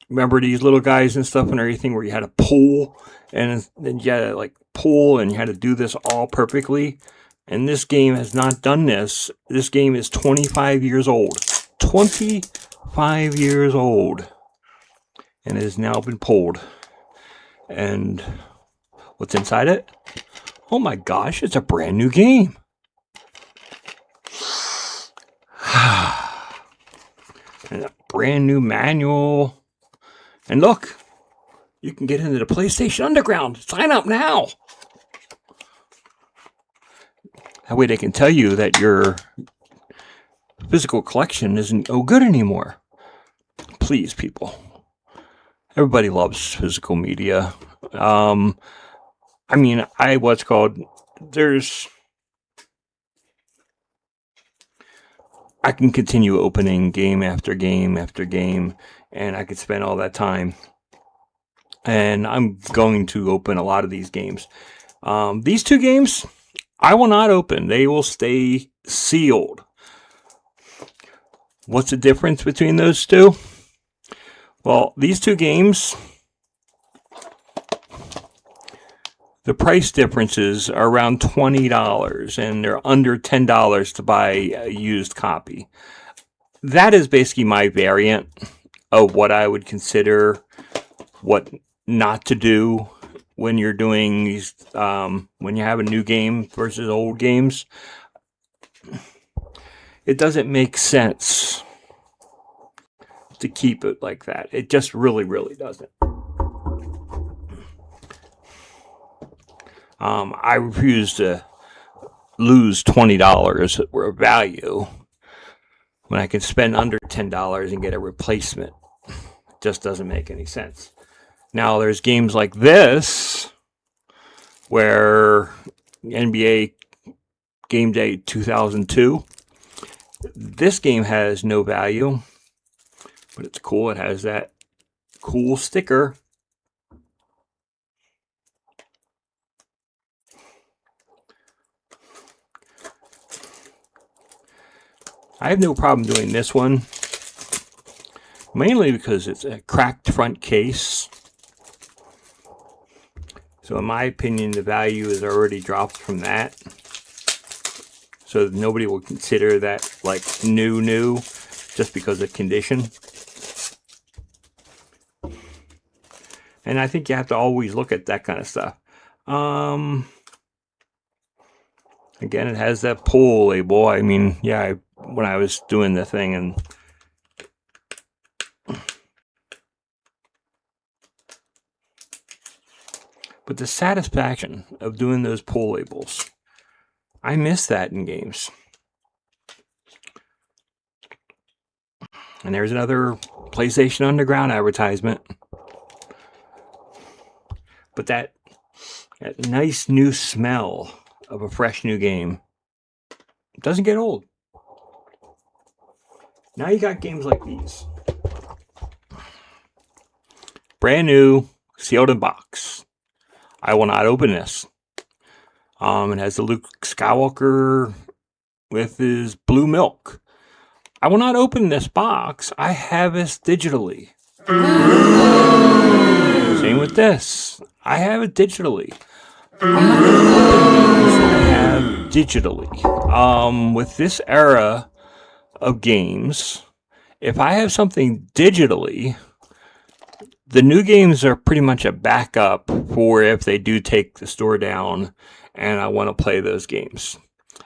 remember these little guys and stuff and everything where you had to pull, and then you had to pull, and you had to do this all perfectly. And this game has not done this. This game is 25 years old. 25 years old. And it has now been pulled. And what's inside it? Oh my gosh, it's a brand new game. And a brand new manual. And look, you can get into the PlayStation Underground. Sign up now. That way they can tell you that your physical collection isn't good anymore. Please, people. Everybody loves physical media. I can continue opening game after game after game, and I could spend all that time. And I'm going to open a lot of these games. These two games, I will not open. They will stay sealed. What's the difference between those two? Well, these two games, the price differences are around $20, and they're under $10 to buy a used copy. That is basically my variant of what I would consider what not to do when you're doing these, when you have a new game versus old games, it doesn't make sense to keep it like that. It just really, really doesn't. I refuse to lose $20 worth of value when I can spend under $10 and get a replacement. It just doesn't make any sense. Now, there's games like this where NBA Game Day 2002, this game has no value, but it's cool. It has that cool sticker. I have no problem doing this one, mainly because it's a cracked front case. So in my opinion, the value is already dropped from that. So nobody will consider that like new just because of condition. And I think you have to always look at that kind of stuff. Again, it has that pull label. I mean, yeah, when I was doing the thing, and but the satisfaction of doing those pull labels, I miss that in games. And there's another PlayStation Underground advertisement. But that nice new smell of a fresh new game doesn't get old. Now you got games like these. Brand new, sealed in box. I will not open this. It has the Luke Skywalker with his blue milk. I will not open this box. I have this digitally. Same with this. I have it digitally. I'm not going to open these I have digitally. With this era of games, if I have something digitally, the new games are pretty much a backup for if they do take the store down and I want to play those games.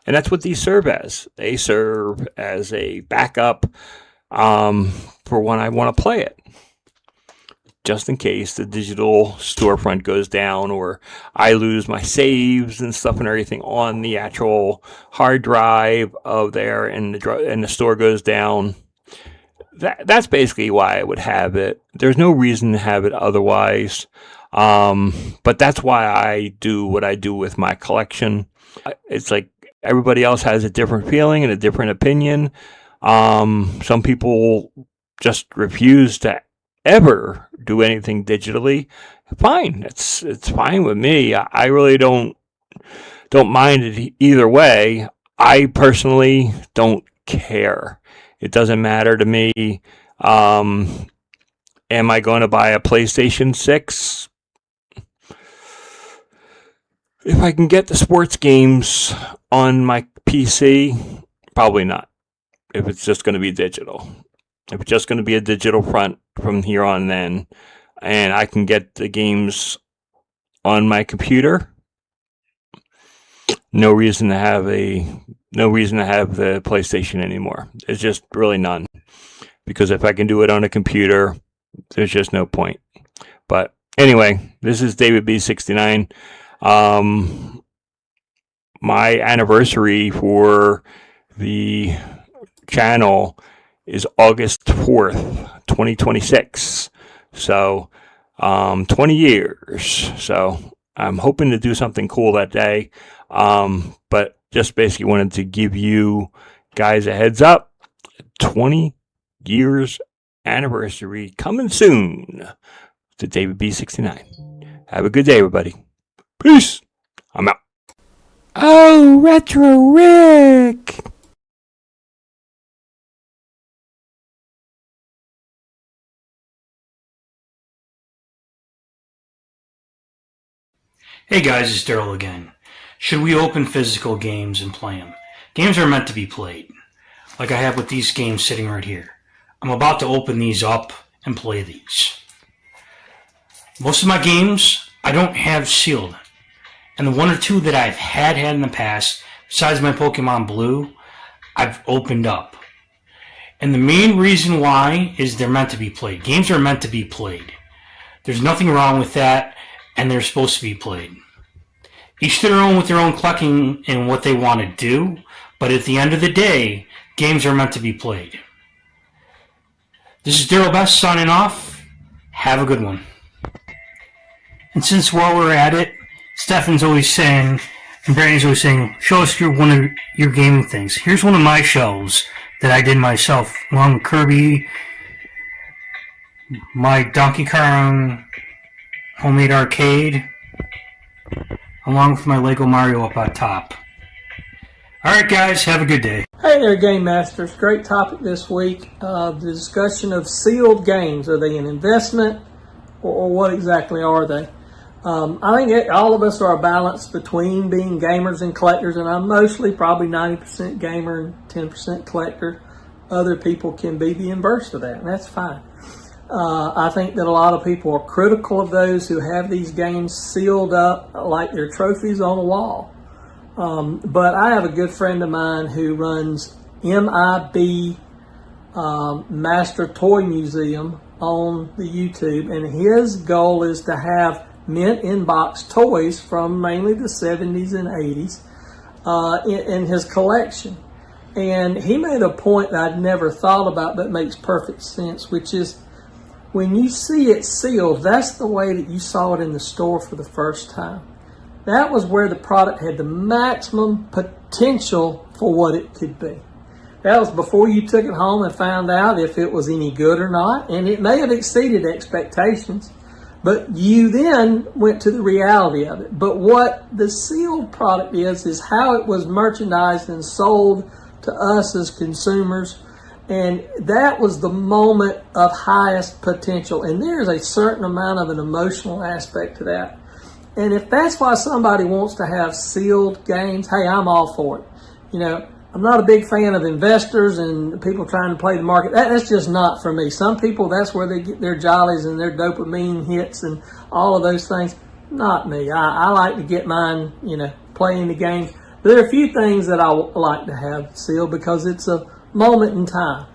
And that's what these serve as. They serve as a backup for when I want to play it. Just in case the digital storefront goes down or I lose my saves and stuff and everything on the actual hard drive of there and the store goes down. That's basically why I would have it. There's no reason to have it otherwise. But that's why I do what I do with my collection. It's like everybody else has a different feeling and a different opinion. Some people just refuse to ever do anything digitally. Fine, it's fine with me. I really don't mind it either way. I personally don't care. It doesn't matter to me. Am I going to buy a PlayStation 6? If I can get the sports games on my PC, probably not. If it's just going to be digital. If it's just going to be a digital front from here on then, and I can get the games on my computer, no reason to have the PlayStation anymore. It's just really none. Because if I can do it on a computer, there's just no point. But anyway, this is David B69. My anniversary for the channel is August 4th, 2026. So, 20 years. So, I'm hoping to do something cool that day. But just basically wanted to give you guys a heads up. 20 years anniversary coming soon to David B69. Have a good day, everybody. Peace. I'm out. Oh, Retro Rick. Hey guys, it's Daryl again. Should we open physical games and play them? Games are meant to be played, like I have with these games sitting right here. I'm about to open these up and play these. Most of my games I don't have sealed. And the one or two that I've had in the past, besides my Pokemon Blue, I've opened up. And the main reason why is they're meant to be played. Games are meant to be played. There's nothing wrong with that, and they're supposed to be played. Each to their own with their own collecting and what they want to do, but at the end of the day, games are meant to be played. This is Daryl Best signing off. Have a good one. And since while we're at it, Stefan's always saying, and Brandon's always saying, show us one of your gaming things. Here's one of my shelves that I did myself, along with Kirby, my Donkey Kong homemade arcade, along with my Lego Mario up on top. Alright guys, have a good day. Hey there, Game Masters. Great topic this week. The discussion of sealed games. Are they an investment, or what exactly are they? I think all of us are a balance between being gamers and collectors, and I'm mostly probably 90% gamer and 10% collector. Other people can be the inverse of that, and that's fine. I think that a lot of people are critical of those who have these games sealed up like they're trophies on a wall. But I have a good friend of mine who runs MIB Master Toy Museum on the YouTube, and his goal is to have mint in-box toys from mainly the 70s and 80s in his collection. And he made a point that I'd never thought about but makes perfect sense, which is when you see it sealed, that's the way that you saw it in the store for the first time. That was where the product had the maximum potential for what it could be. That was before you took it home and found out if it was any good or not, and it may have exceeded expectations, but you then went to the reality of it. But what the sealed product is how it was merchandised and sold to us as consumers, and that was the moment of highest potential. And there's a certain amount of an emotional aspect to that. And if that's why somebody wants to have sealed games, hey, I'm all for it. You know, I'm not a big fan of investors and people trying to play the market. That's just not for me. Some people, that's where they get their jollies and their dopamine hits and all of those things. Not me. I like to get mine, playing the games. But there are a few things that I like to have sealed because it's a moment in time.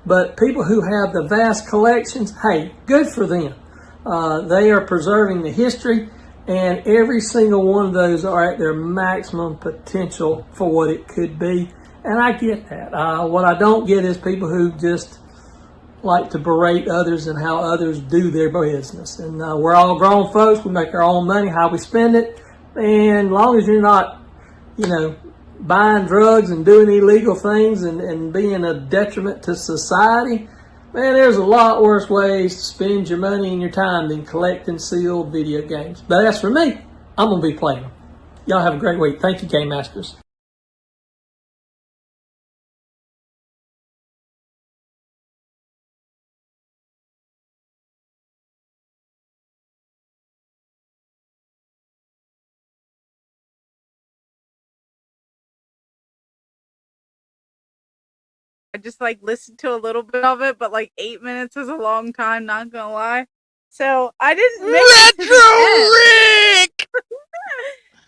But people who have the vast collections, hey, good for them. They are preserving the history, and every single one of those are at their maximum potential for what it could be. And I get that. What I don't get is people who just like to berate others and how others do their business. And we're all grown folks. We make our own money, how we spend it. And as long as you're not, buying drugs and doing illegal things and being a detriment to society, man, there's a lot worse ways to spend your money and your time than collecting sealed video games. But as for me, I'm going to be playing them. Y'all have a great week. Thank you, Game Masters. I just listened to a little bit of it, but 8 minutes is a long time, not gonna lie. So I didn't make it to the end. Retro Rick!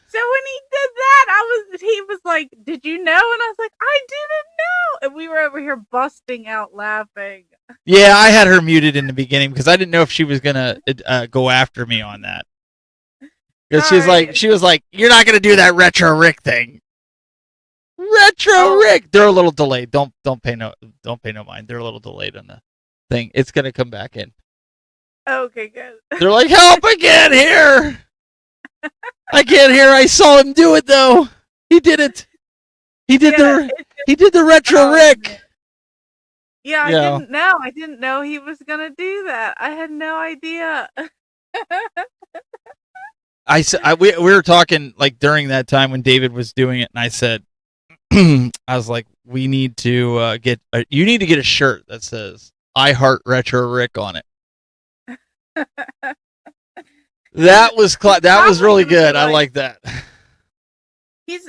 So when he did that, he was like, "Did you know?" And I was like, "I didn't know." And we were over here busting out laughing. Yeah, I had her muted in the beginning because I didn't know if she was gonna go after me on that. Because she was like, "You're not gonna do that Retro Rick thing." Retro Rick. They're a little delayed. Don't pay no mind. They're a little delayed on the thing. It's gonna come back in. Okay, good. They're like, "Help! I can't hear. I can't hear. I saw him do it though. He did it. He did the Retro Rick." Yeah, I didn't know. I didn't know he was gonna do that. I had no idea. We were talking during that time when David was doing it, and I said, I was like, we need to you need to get a shirt that says "I Heart Retro Rick" on it. That was really good. I like that. He's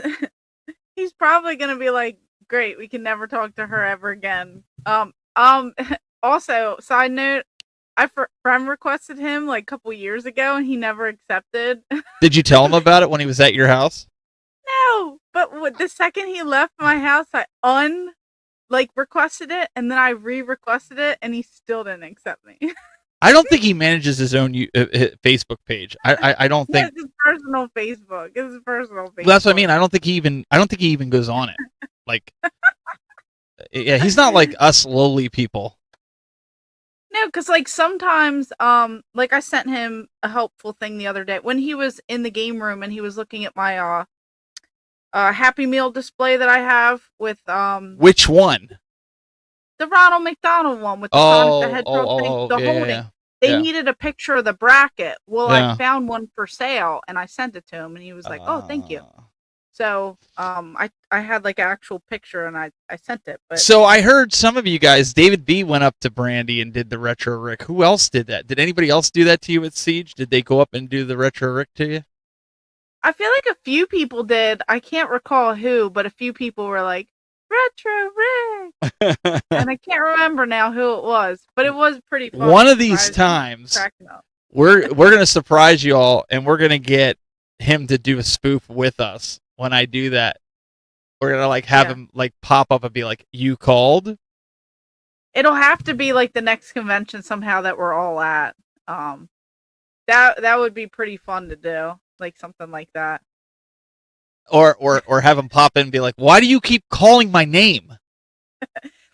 probably gonna be like, great, we can never talk to her ever again. Also, side note, I friend requested him like a couple years ago, and he never accepted. Did you tell him about it when he was at your house? No, but the second he left my house, I requested it, and then I re-requested it, and he still didn't accept me. I don't think he manages his own Facebook page. I don't think. It's his personal Facebook. It's his personal Facebook. That's what I mean. I don't think he even goes on it. Like, yeah, he's not like us lowly people. No, because like sometimes, like I sent him a helpful thing the other day when he was in the game room and he was looking at my Happy Meal display that I have with Which one? the Ronald McDonald one with the Sonic the Hedgehog thing, the holding. Yeah. They needed a picture of the bracket. Well, Yeah. I found one for sale and I sent it to him, and he was like, "Oh, thank you." So, I had like an actual picture and I sent it. But So I heard some of you guys, David B went up to Brandy and did the Retro Rick. Who else did that? Did anybody else do that to you at Siege? Did they go up and do the Retro Rick to you? I feel like a few people did. I can't recall who, but a few people were like, "Retro Rick," and I can't remember now who it was, but it was pretty fun. One of these times, we're gonna surprise you all, and we're gonna get him to do a spoof with us. When I do that, we're gonna like have him like pop up and be like, "You called?" It'll have to be like the next convention somehow that we're all at. That would be pretty fun to do, like something like that. Or have him pop in and be like, "Why do you keep calling my name?"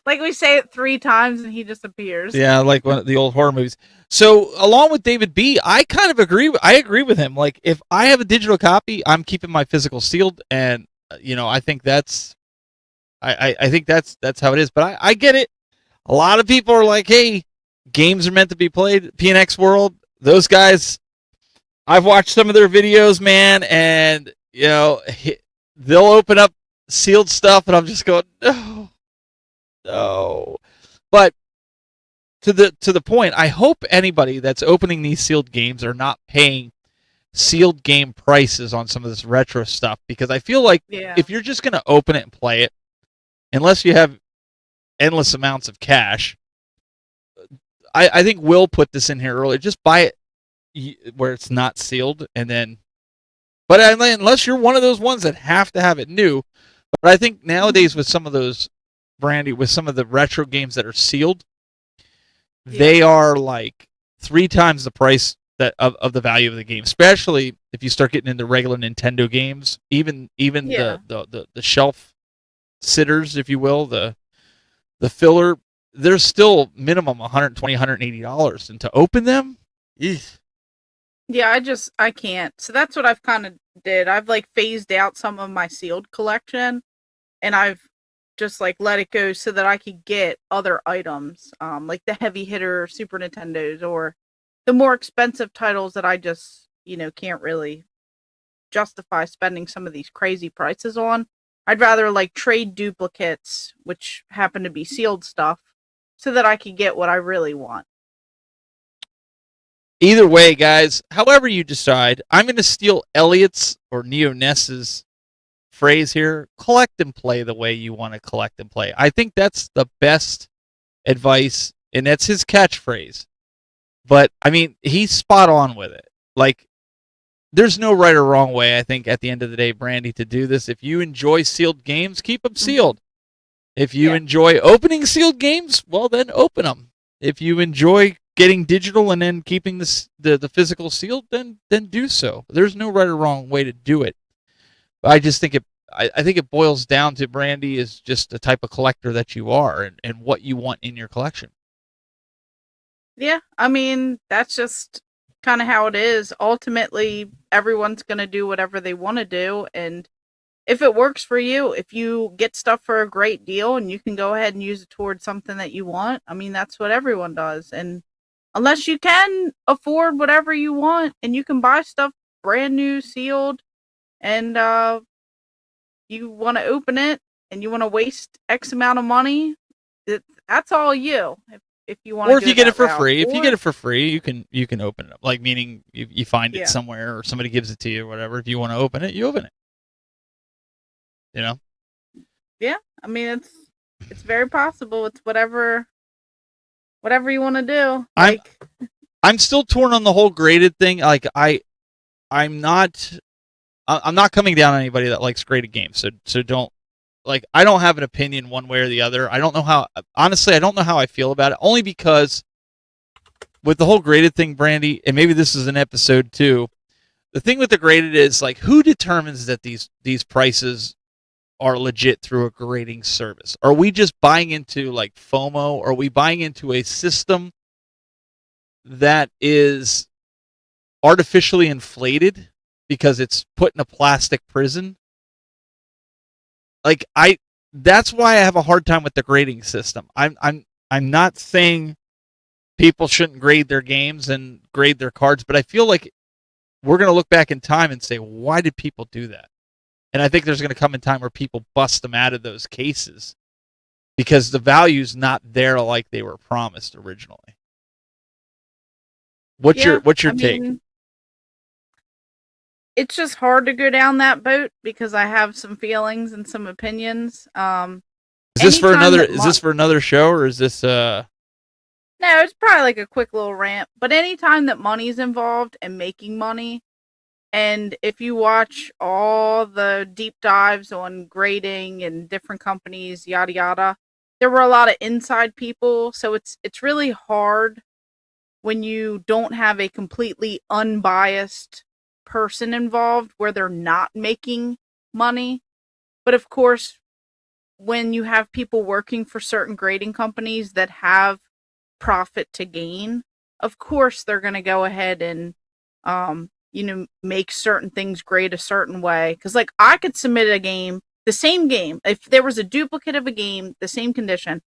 Like we say it 3 times and he just appears. Yeah, like one of the old horror movies. So along with David B, I kind of agree. I agree with him. Like if I have a digital copy, I'm keeping my physical sealed, and I think that's, I think that's how it is. But I get it. A lot of people are like, "Hey, games are meant to be played." PNX World, those guys. I've watched some of their videos, man, and they'll open up sealed stuff, and I'm just going, no. But to the point, I hope anybody that's opening these sealed games are not paying sealed game prices on some of this retro stuff, because I feel like if you're just going to open it and play it, unless you have endless amounts of cash, I think Will put this in here earlier. Just buy it where it's not sealed, and then. But unless you're one of those ones that have to have it new, but I think nowadays with some of those Brandy, with some of the retro games that are sealed, they are like 3 times the price of the value of the game. Especially if you start getting into regular Nintendo games, even the shelf sitters, if you will, the filler, they're still minimum $120, $180, and to open them, eesh. Yeah, I can't. So that's what I've kind of did. I've like phased out some of my sealed collection, and I've just like let it go so that I could get other items, like the heavy hitter Super Nintendos or the more expensive titles that I just, can't really justify spending some of these crazy prices on. I'd rather like trade duplicates, which happen to be sealed stuff, so that I could get what I really want. Either way, guys, however you decide, I'm going to steal Elliot's or Neo Ness's phrase here: collect and play the way you want to collect and play. I think that's the best advice, and that's his catchphrase. But I mean, he's spot on with it. Like, there's no right or wrong way, I think, at the end of the day, Brandy, to do this. If you enjoy sealed games, keep them sealed. If you enjoy opening sealed games, well, then open them. If you enjoy getting digital and then keeping the physical sealed, then do so. There's no right or wrong way to do it. I just think I think it boils down to, Brandy, is just the type of collector that you are, and what you want in your collection. Yeah, I mean, that's just kind of how it is. Ultimately, everyone's going to do whatever they want to do, and if it works for you, if you get stuff for a great deal and you can go ahead and use it towards something that you want, I mean, that's what everyone does. And unless you can afford whatever you want and you can buy stuff brand new, sealed, and you want to open it and you want to waste X amount of money, that's all you. If you want, or if you get it for free, if you get it for free, you can open it up. Like, meaning you find it somewhere or somebody gives it to you or whatever. If you want to open it, you open it. Yeah, I mean, it's very possible. It's whatever whatever you want to do. I'm still torn on the whole graded thing. Like I'm not coming down on anybody that likes graded games. So don't I don't have an opinion one way or the other. I don't know how I feel about it, only because with the whole graded thing, Brandy, and maybe this is an episode too. The thing with the graded is who determines that these prices are legit through a grading service? Are we just buying into FOMO? Are we buying into a system that is artificially inflated because it's put in a plastic prison? That's why I have a hard time with the grading system. I'm not saying people shouldn't grade their games and grade their cards, but I feel like we're going to look back in time and say, why did people do that? And I think there's going to come a time where people bust them out of those cases because the value's not there like they were promised originally. What's your take? It's just hard to go down that boat because I have some feelings and some opinions. Is this for another show, or is this No, it's probably a quick little rant. But anytime that money's involved and making money, and if you watch all the deep dives on grading and different companies, yada yada, there were a lot of inside people, so it's really hard when you don't have a completely unbiased person involved where they're not making money. But of course, when you have people working for certain grading companies that have profit to gain, of course they're going to go ahead and make certain things grade a certain way. Because I could submit a game, the same game, if there was a duplicate of a game, the same condition,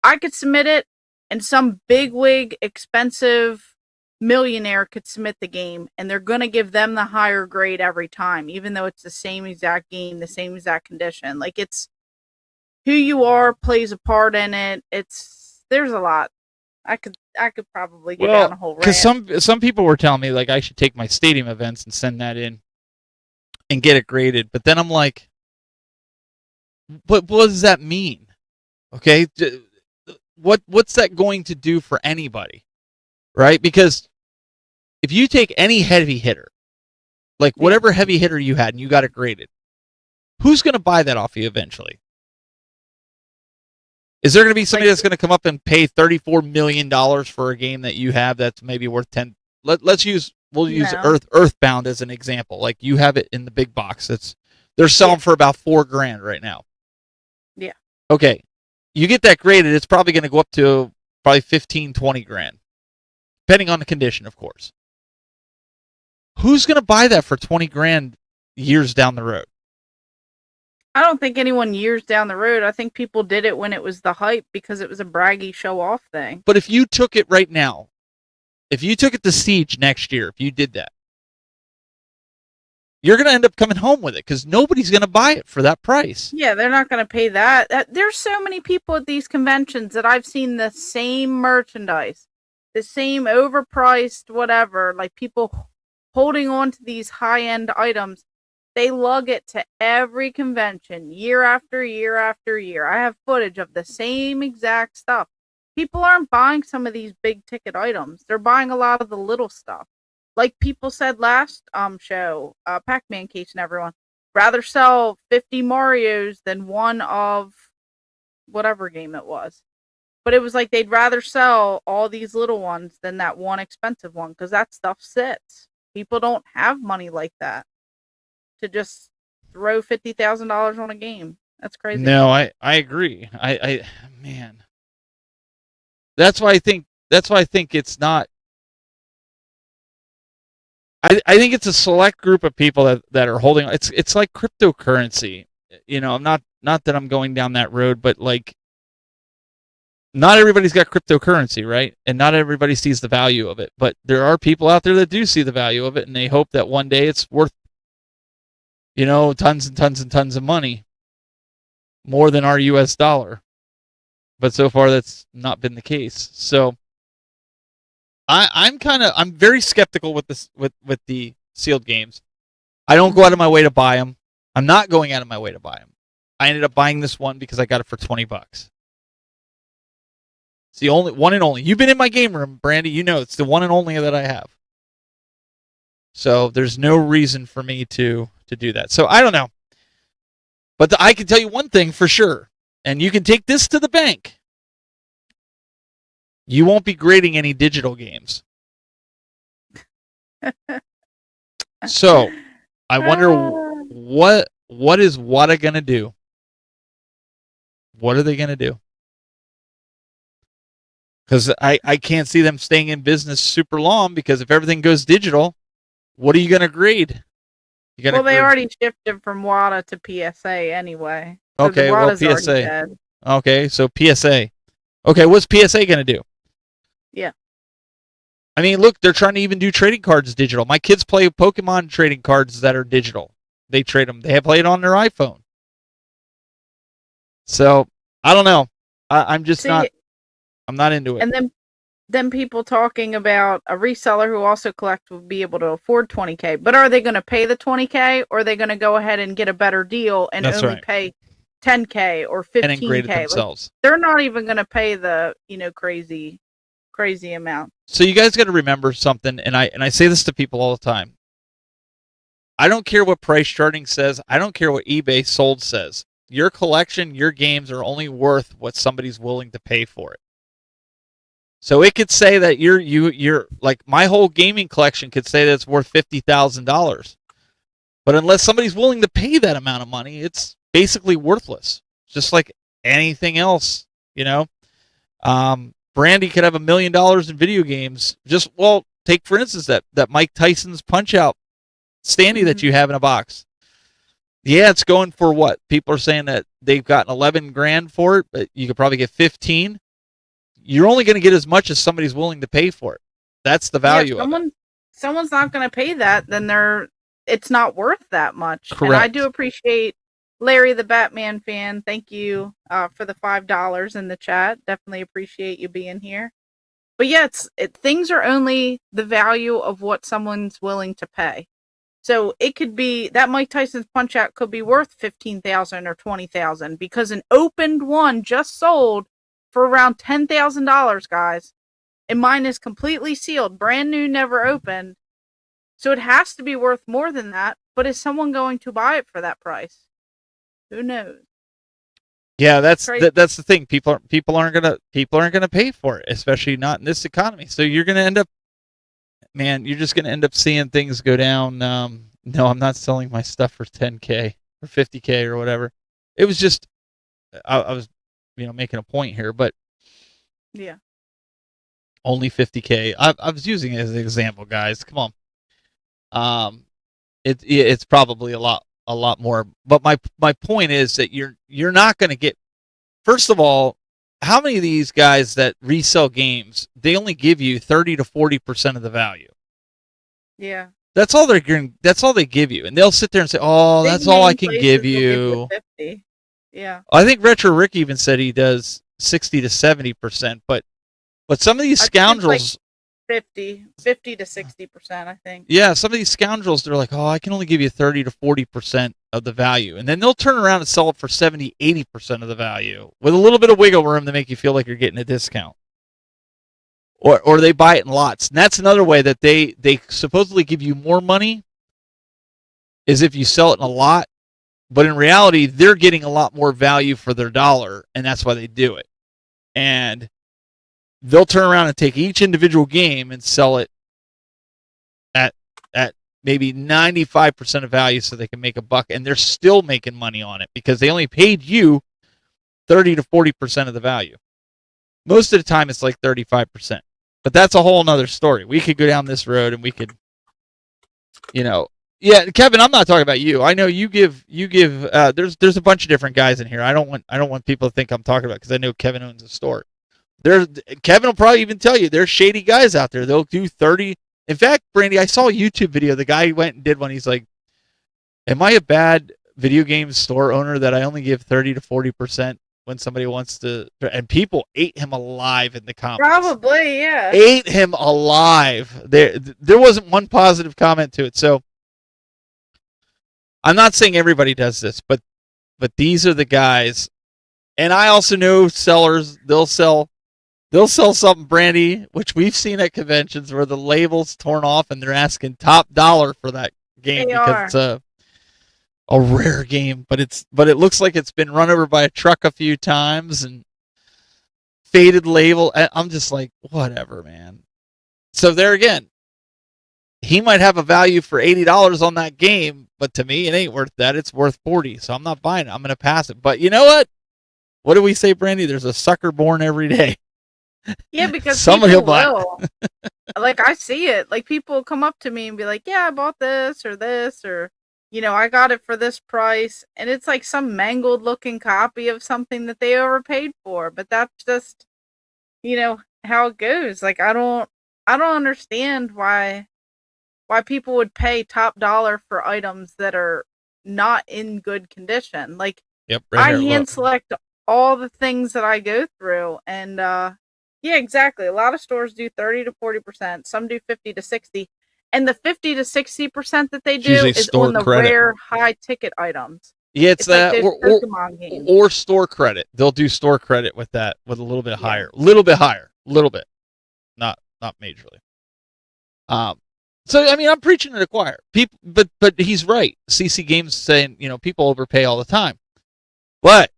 I could submit it, and some bigwig, expensive millionaire could submit the game, and they're going to give them the higher grade every time, even though it's the same exact game, the same exact condition. It's who you are plays a part in it. There's a lot. I could probably go down a whole rant. Because some people were telling me I should take my stadium events and send that in and get it graded, but then I'm like, what does that mean? Okay, what's that going to do for anybody, right? Because if you take any heavy hitter, whatever heavy hitter you had and you got it graded, who's going to buy that off you eventually? Is there going to be somebody that's going to come up and pay $34 million for a game that you have that's maybe worth 10? We'll use Earthbound as an example. You have it in the big box. They're selling for about $4,000 right now. Yeah. Okay. You get that graded, it's probably going to go up to probably 15, 20 grand, depending on the condition, of course. Who's going to buy that for 20 grand years down the road? I don't think anyone years down the road. I think people did it when it was the hype because it was a braggy show-off thing. But if you took it right now, if you took it to Siege next year, if you did that, you're going to end up coming home with it because nobody's going to buy it for that price. Yeah, they're not going to pay that. There's so many people at these conventions that I've seen the same merchandise, the same overpriced whatever, people holding on to these high-end items. They lug it to every convention year after year after year. I have footage of the same exact stuff. People aren't buying some of these big ticket items. They're buying a lot of the little stuff. Like people said last show, Pac-Man Case and everyone, rather sell 50 Marios than one of whatever game it was. But it was they'd rather sell all these little ones than that one expensive one because that stuff sits. People don't have money like that to just throw $50,000 on a game. That's crazy. No, I agree. Man. That's why I think it's not. I think it's a select group of people that are holding. It's like cryptocurrency. Not that I'm going down that road, but not everybody's got cryptocurrency, right? And not everybody sees the value of it. But there are people out there that do see the value of it, and they hope that one day it's worth tons and tons and tons of money, more than our U.S. dollar. But so far, that's not been the case. So I'm very skeptical with this with the sealed games. I don't go out of my way to buy them. I'm not going out of my way to buy them. I ended up buying this one because I got it for $20. It's the only one and only. You've been in my game room, Brandy. You know it's the one and only that I have. So there's no reason for me to do that. So I don't know. But I can tell you one thing for sure, and you can take this to the bank. You won't be grading any digital games. So I wonder what is Wata gonna do? What are they gonna do? Because I can't see them staying in business super long, because if everything goes digital, what are you gonna grade? Well, they already shifted from WADA to PSA anyway. So Okay, well, WADA's already PSA. dead. Okay, so PSA. Okay, what's PSA gonna do? Yeah. I mean, look, they're trying to even do trading cards digital. My kids play Pokemon trading cards that are digital. They trade them. They play it on their iPhone. So I don't know. I'm just not. I'm not into it. And then people talking about a reseller who also collects would be able to afford 20K. But are they going to pay the 20K, or are they going to go ahead and get a better deal and That's only right. pay 10K or 15K? And then grade it themselves. They're not even going to pay the crazy amount. So you guys got to remember something, and I say this to people all the time. I don't care what price charting says. I don't care what eBay sold says. Your collection, your games are only worth what somebody's willing to pay for it. So it could say that you're like, my whole gaming collection could say that it's worth $50,000, but unless somebody's willing to pay that amount of money, it's basically worthless. Just like anything else, Brandy could have $1 million in video games. Take for instance that Mike Tyson's Punch-Out standee that you have in a box. Yeah, it's going for what? People are saying that they've gotten 11 grand for it, but you could probably get 15. You're only going to get as much as somebody's willing to pay for it. That's the value of it. Someone's not going to pay that, then it's not worth that much. Correct. And I do appreciate Larry the Batman fan. Thank you for the $5 in the chat. Definitely appreciate you being here. But yeah, things are only the value of what someone's willing to pay. So it could be that Mike Tyson's Punch-Out could be worth $15,000 or $20,000 because an opened one just sold for around $10,000, guys. And mine is completely sealed, brand new, never opened. So it has to be worth more than that. But is someone going to buy it for that price? Who knows? Yeah, that's the thing. People aren't gonna pay for it, especially not in this economy. So you're gonna end up, you're just gonna end up seeing things go down. No, I'm not selling my stuff for 10K or 50K or whatever. It was just I was making a point here, but yeah, only 50K. I was using it as an example, guys. Come on. It's probably a lot more. But my point is that you're not going to get. First of all, how many of these guys that resell games, they only give you 30 to 40% of the value? Yeah. That's all they give you, and they'll sit there and say, "Oh, that's all I can give you." 50. Yeah. I think Retro Rick even said he does 60 to 70%, but some of these scoundrels, like 50 to 60%, I think. Yeah, some of these scoundrels, they're like, "Oh, I can only give you 30 to 40% of the value," and then they'll turn around and sell it for 70, 80% of the value with a little bit of wiggle room to make you feel like you're getting a discount. Or they buy it in lots, and that's another way that they supposedly give you more money is if you sell it in a lot. But in reality, they're getting a lot more value for their dollar, and that's why they do it. And they'll turn around and take each individual game and sell it at maybe 95% of value so they can make a buck, and they're still making money on it because they only paid you 30 to 40% of the value. Most of the time, it's like 35%. But that's a whole nother story. We could go down this road, and we could, Yeah, Kevin, I'm not talking about you. I know you give. There's a bunch of different guys in here. I don't want people to think I'm talking about because I know Kevin owns a store. Kevin will probably even tell you there's shady guys out there. They'll do 30. In fact, Brandy, I saw a YouTube video. The guy went and did one. He's like, "Am I a bad video game store owner that I only give 30 to 40% when somebody wants to?" And people ate him alive in the comments. Probably, yeah. Ate him alive. There wasn't one positive comment to it. So. I'm not saying everybody does this, but these are the guys. And I also know sellers, they'll sell they'll sell something, Brandy, which we've seen at conventions where the label's torn off and they're asking top dollar for that game because it's a rare game, but it looks like it's been run over by a truck a few times and faded label. I'm just like, whatever, man. So there again, he might have a value for $80 on that game, but to me, it ain't worth that. It's worth $40, so I'm not buying it. I'm going to pass it. But you know what? What do we say, Brandy? There's a sucker born every day. Yeah, because somebody will people buy will. Like, I see it. Like, people come up to me and be like, yeah, I bought this, or, you know, I got it for this price. And it's like some mangled looking copy of something that they overpaid for. But that's just, you know, how it goes. Like, I don't understand why people would pay top dollar for items that are not in good condition. Like, yep, I hand select all the things that I go through, and yeah, exactly. A lot of stores do 30 to 40%. Some do 50 to 60, and the 50 to 60% that they do is on the rare high ticket items. Yeah, it's that like Pokemon games. Or store credit. They'll do store credit with that, with a little bit higher, little bit, not majorly. So I mean, I'm preaching to the choir. People, but he's right. CC Games saying, you know, people overpay all the time. But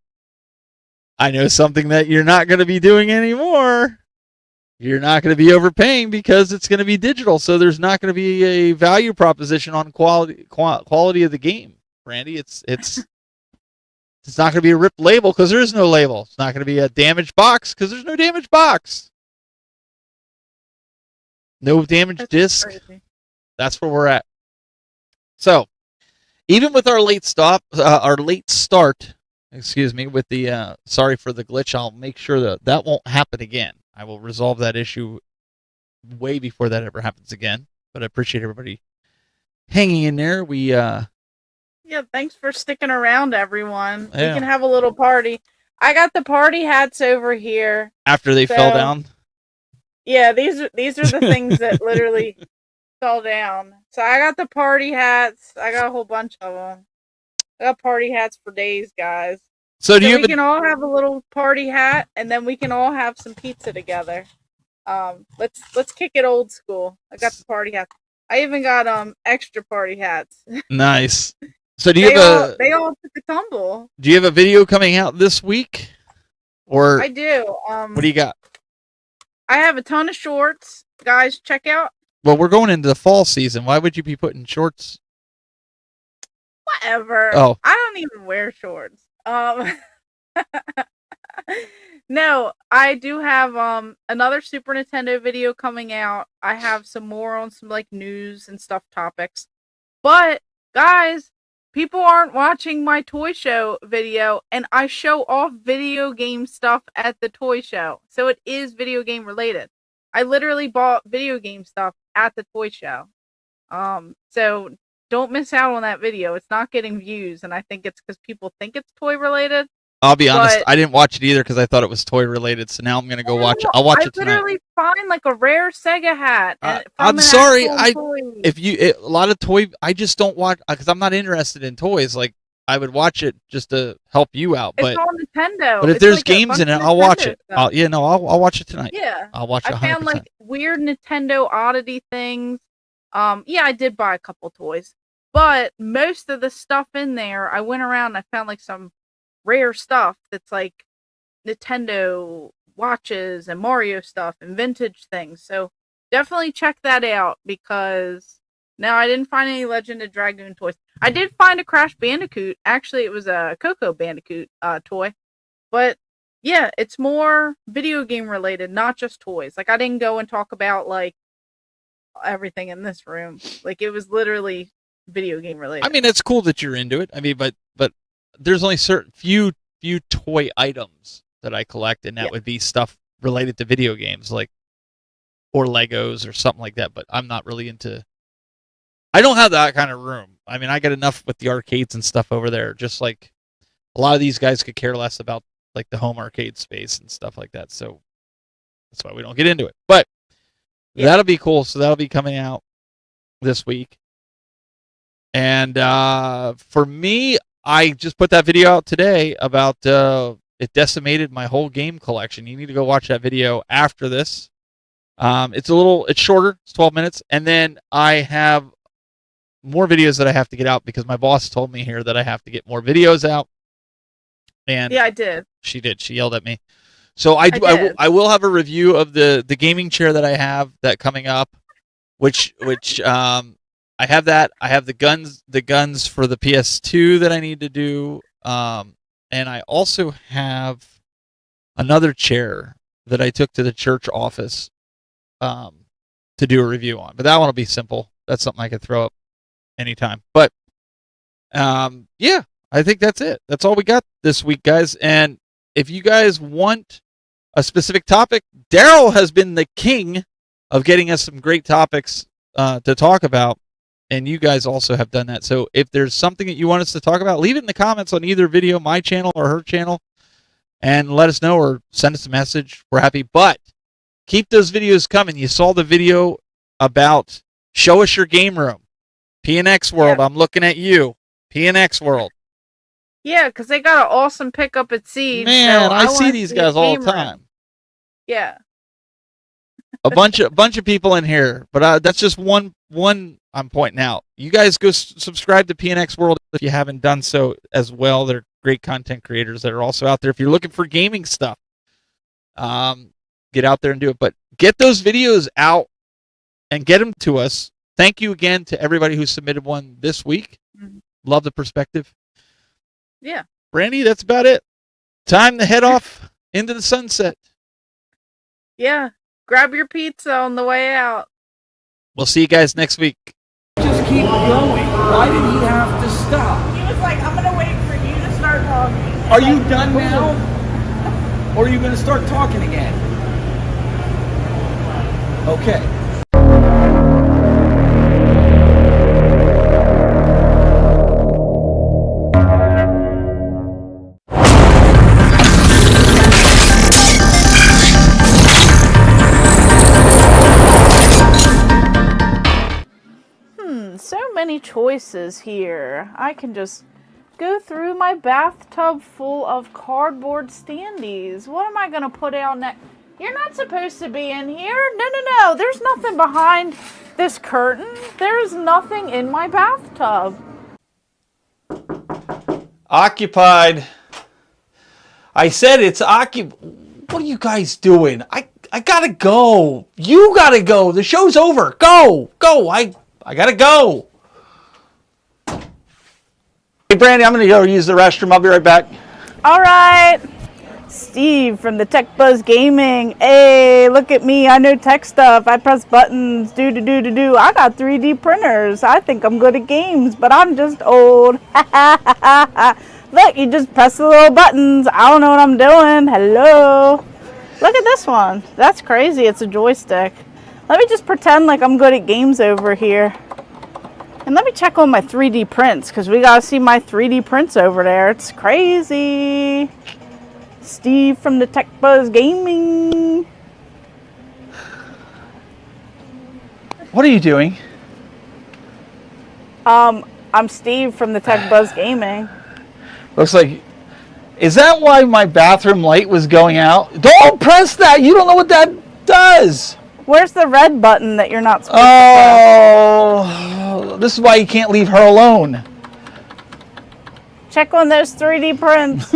I know something that you're not going to be doing anymore. You're not going to be overpaying because it's going to be digital. So there's not going to be a value proposition on quality of the game, Randy. It's not going to be a ripped label because there is no label. It's not going to be a damaged box because there's no damaged box. No damaged disc. Crazy. That's where we're at. So, even with our late start, excuse me, with the sorry for the glitch, I'll make sure that won't happen again. I will resolve that issue way before that ever happens again. But I appreciate everybody hanging in there. Yeah, thanks for sticking around, everyone. Yeah. We can have a little party. I got the party hats over here. After they fell down? Yeah, these are the things that literally fell down. So I got the party hats. I got a whole bunch of them. I got party hats for days, guys. So we can all have a little party hat, and then we can all have some pizza together. Let's kick it old school. I got the party hats. I even got extra party hats. Nice. So they all took a tumble. Do you have a video coming out this week? Or I do. What do you got? I have a ton of shorts. Guys, check out. Well, we're going into the fall season. Why would you be putting shorts? Whatever. Oh. I don't even wear shorts. No, I do have another Super Nintendo video coming out. I have some more on some like news and stuff topics. But guys, people aren't watching my toy show video, and I show off video game stuff at the toy show. So it is video game related. I literally bought video game stuff at the toy show. So don't miss out on that video. It's not getting views, and I think it's because people think it's toy related. I'll be honest, I didn't watch it either because I thought it was toy related. So now I'm gonna go watch it. I'll watch it tonight. I literally find like a rare Sega hat. I'm sorry, a lot of toy. I just don't watch because I'm not interested in toys. Like I would watch it just to help you out. But it's all Nintendo. But if there's like games in it, I'll watch it. I'll watch it tonight. Yeah, I'll watch it. 100%. I found like weird Nintendo oddity things. Yeah, I did buy a couple toys, but most of the stuff in there, I went around and I found like some rare stuff that's like Nintendo watches and Mario stuff and vintage things. So definitely check that out because now I didn't find any Legend of Dragoon toys. I did find a Crash Bandicoot. Actually, it was a Coco Bandicoot toy. But yeah, it's more video game related, not just toys. Like I didn't go and talk about like everything in this room. Like it was literally video game related. I mean, it's cool that you're into it. I mean, but there's only certain few toy items that I collect, and that would be stuff related to video games, like or Legos or something like that. But I'm not really into. I don't have that kind of room. I mean, I got enough with the arcades and stuff over there. Just like a lot of these guys could care less about like the home arcade space and stuff like that. So that's why we don't get into it. But that'll be cool. So that'll be coming out this week. And for me, I just put that video out today about it decimated my whole game collection. You need to go watch that video after this. It's shorter. It's 12 minutes. And then I have more videos that I have to get out because my boss told me here that I have to get more videos out. And yeah, I did. She did. She yelled at me. So I will have a review of the gaming chair that I have that coming up, which I have that. I have the guns for the PS2 that I need to do. And I also have another chair that I took to the church office to do a review on. But that one will be simple. That's something I could throw up anytime. But yeah, I think that's it. That's all we got this week, guys. And if you guys want a specific topic, Daryl has been the king of getting us some great topics to talk about. And you guys also have done that. So if there's something that you want us to talk about, leave it in the comments on either video, my channel or her channel, and let us know or send us a message. We're happy. But keep those videos coming. You saw the video about show us your game room. PNX World, yeah. I'm looking at you. PNX World. Yeah, because they got an awesome pickup at Siege. Man, so I see these guys all the time. Room. Yeah. A bunch of people in here, but that's just one I'm pointing out. You guys go subscribe to PNX World if you haven't done so as well. They're great content creators that are also out there. If you're looking for gaming stuff, get out there and do it. But get those videos out and get them to us. Thank you again to everybody who submitted one this week. Mm-hmm. Love the perspective. Yeah. Brandy, that's about it. Time to head off into the sunset. Yeah. Grab your pizza on the way out. We'll see you guys next week. Just keep going. Why did he have to stop? He was like, I'm going to wait for you to start talking. Are you done now? Or are you going to start talking again? Okay. So many choices here. I can just go through my bathtub full of cardboard standees. What am I going to put out next? You're not supposed to be in here. No. There's nothing behind this curtain. There's nothing in my bathtub. Occupied. I said it's occupied. What are you guys doing? I gotta go. You gotta go. The show's over. Go. I gotta go. Hey, Brandy, I'm gonna go use the restroom. I'll be right back. All right. Steve from the Tech Buzz Gaming. Hey, look at me. I know tech stuff. I press buttons. Do. I got 3D printers. I think I'm good at games, but I'm just old. Look, you just press the little buttons. I don't know what I'm doing. Hello. Look at this one. That's crazy. It's a joystick. Let me just pretend like I'm good at games over here. And let me check on my 3D prints, because we got to see my 3D prints over there. It's crazy. Steve from the Tech Buzz Gaming. What are you doing? I'm Steve from the Tech Buzz Gaming. Looks like... Is that why my bathroom light was going out? Don't press that! You don't know what that does! Where's the red button that you're not supposed to press? This is why you can't leave her alone. Check on those 3D prints.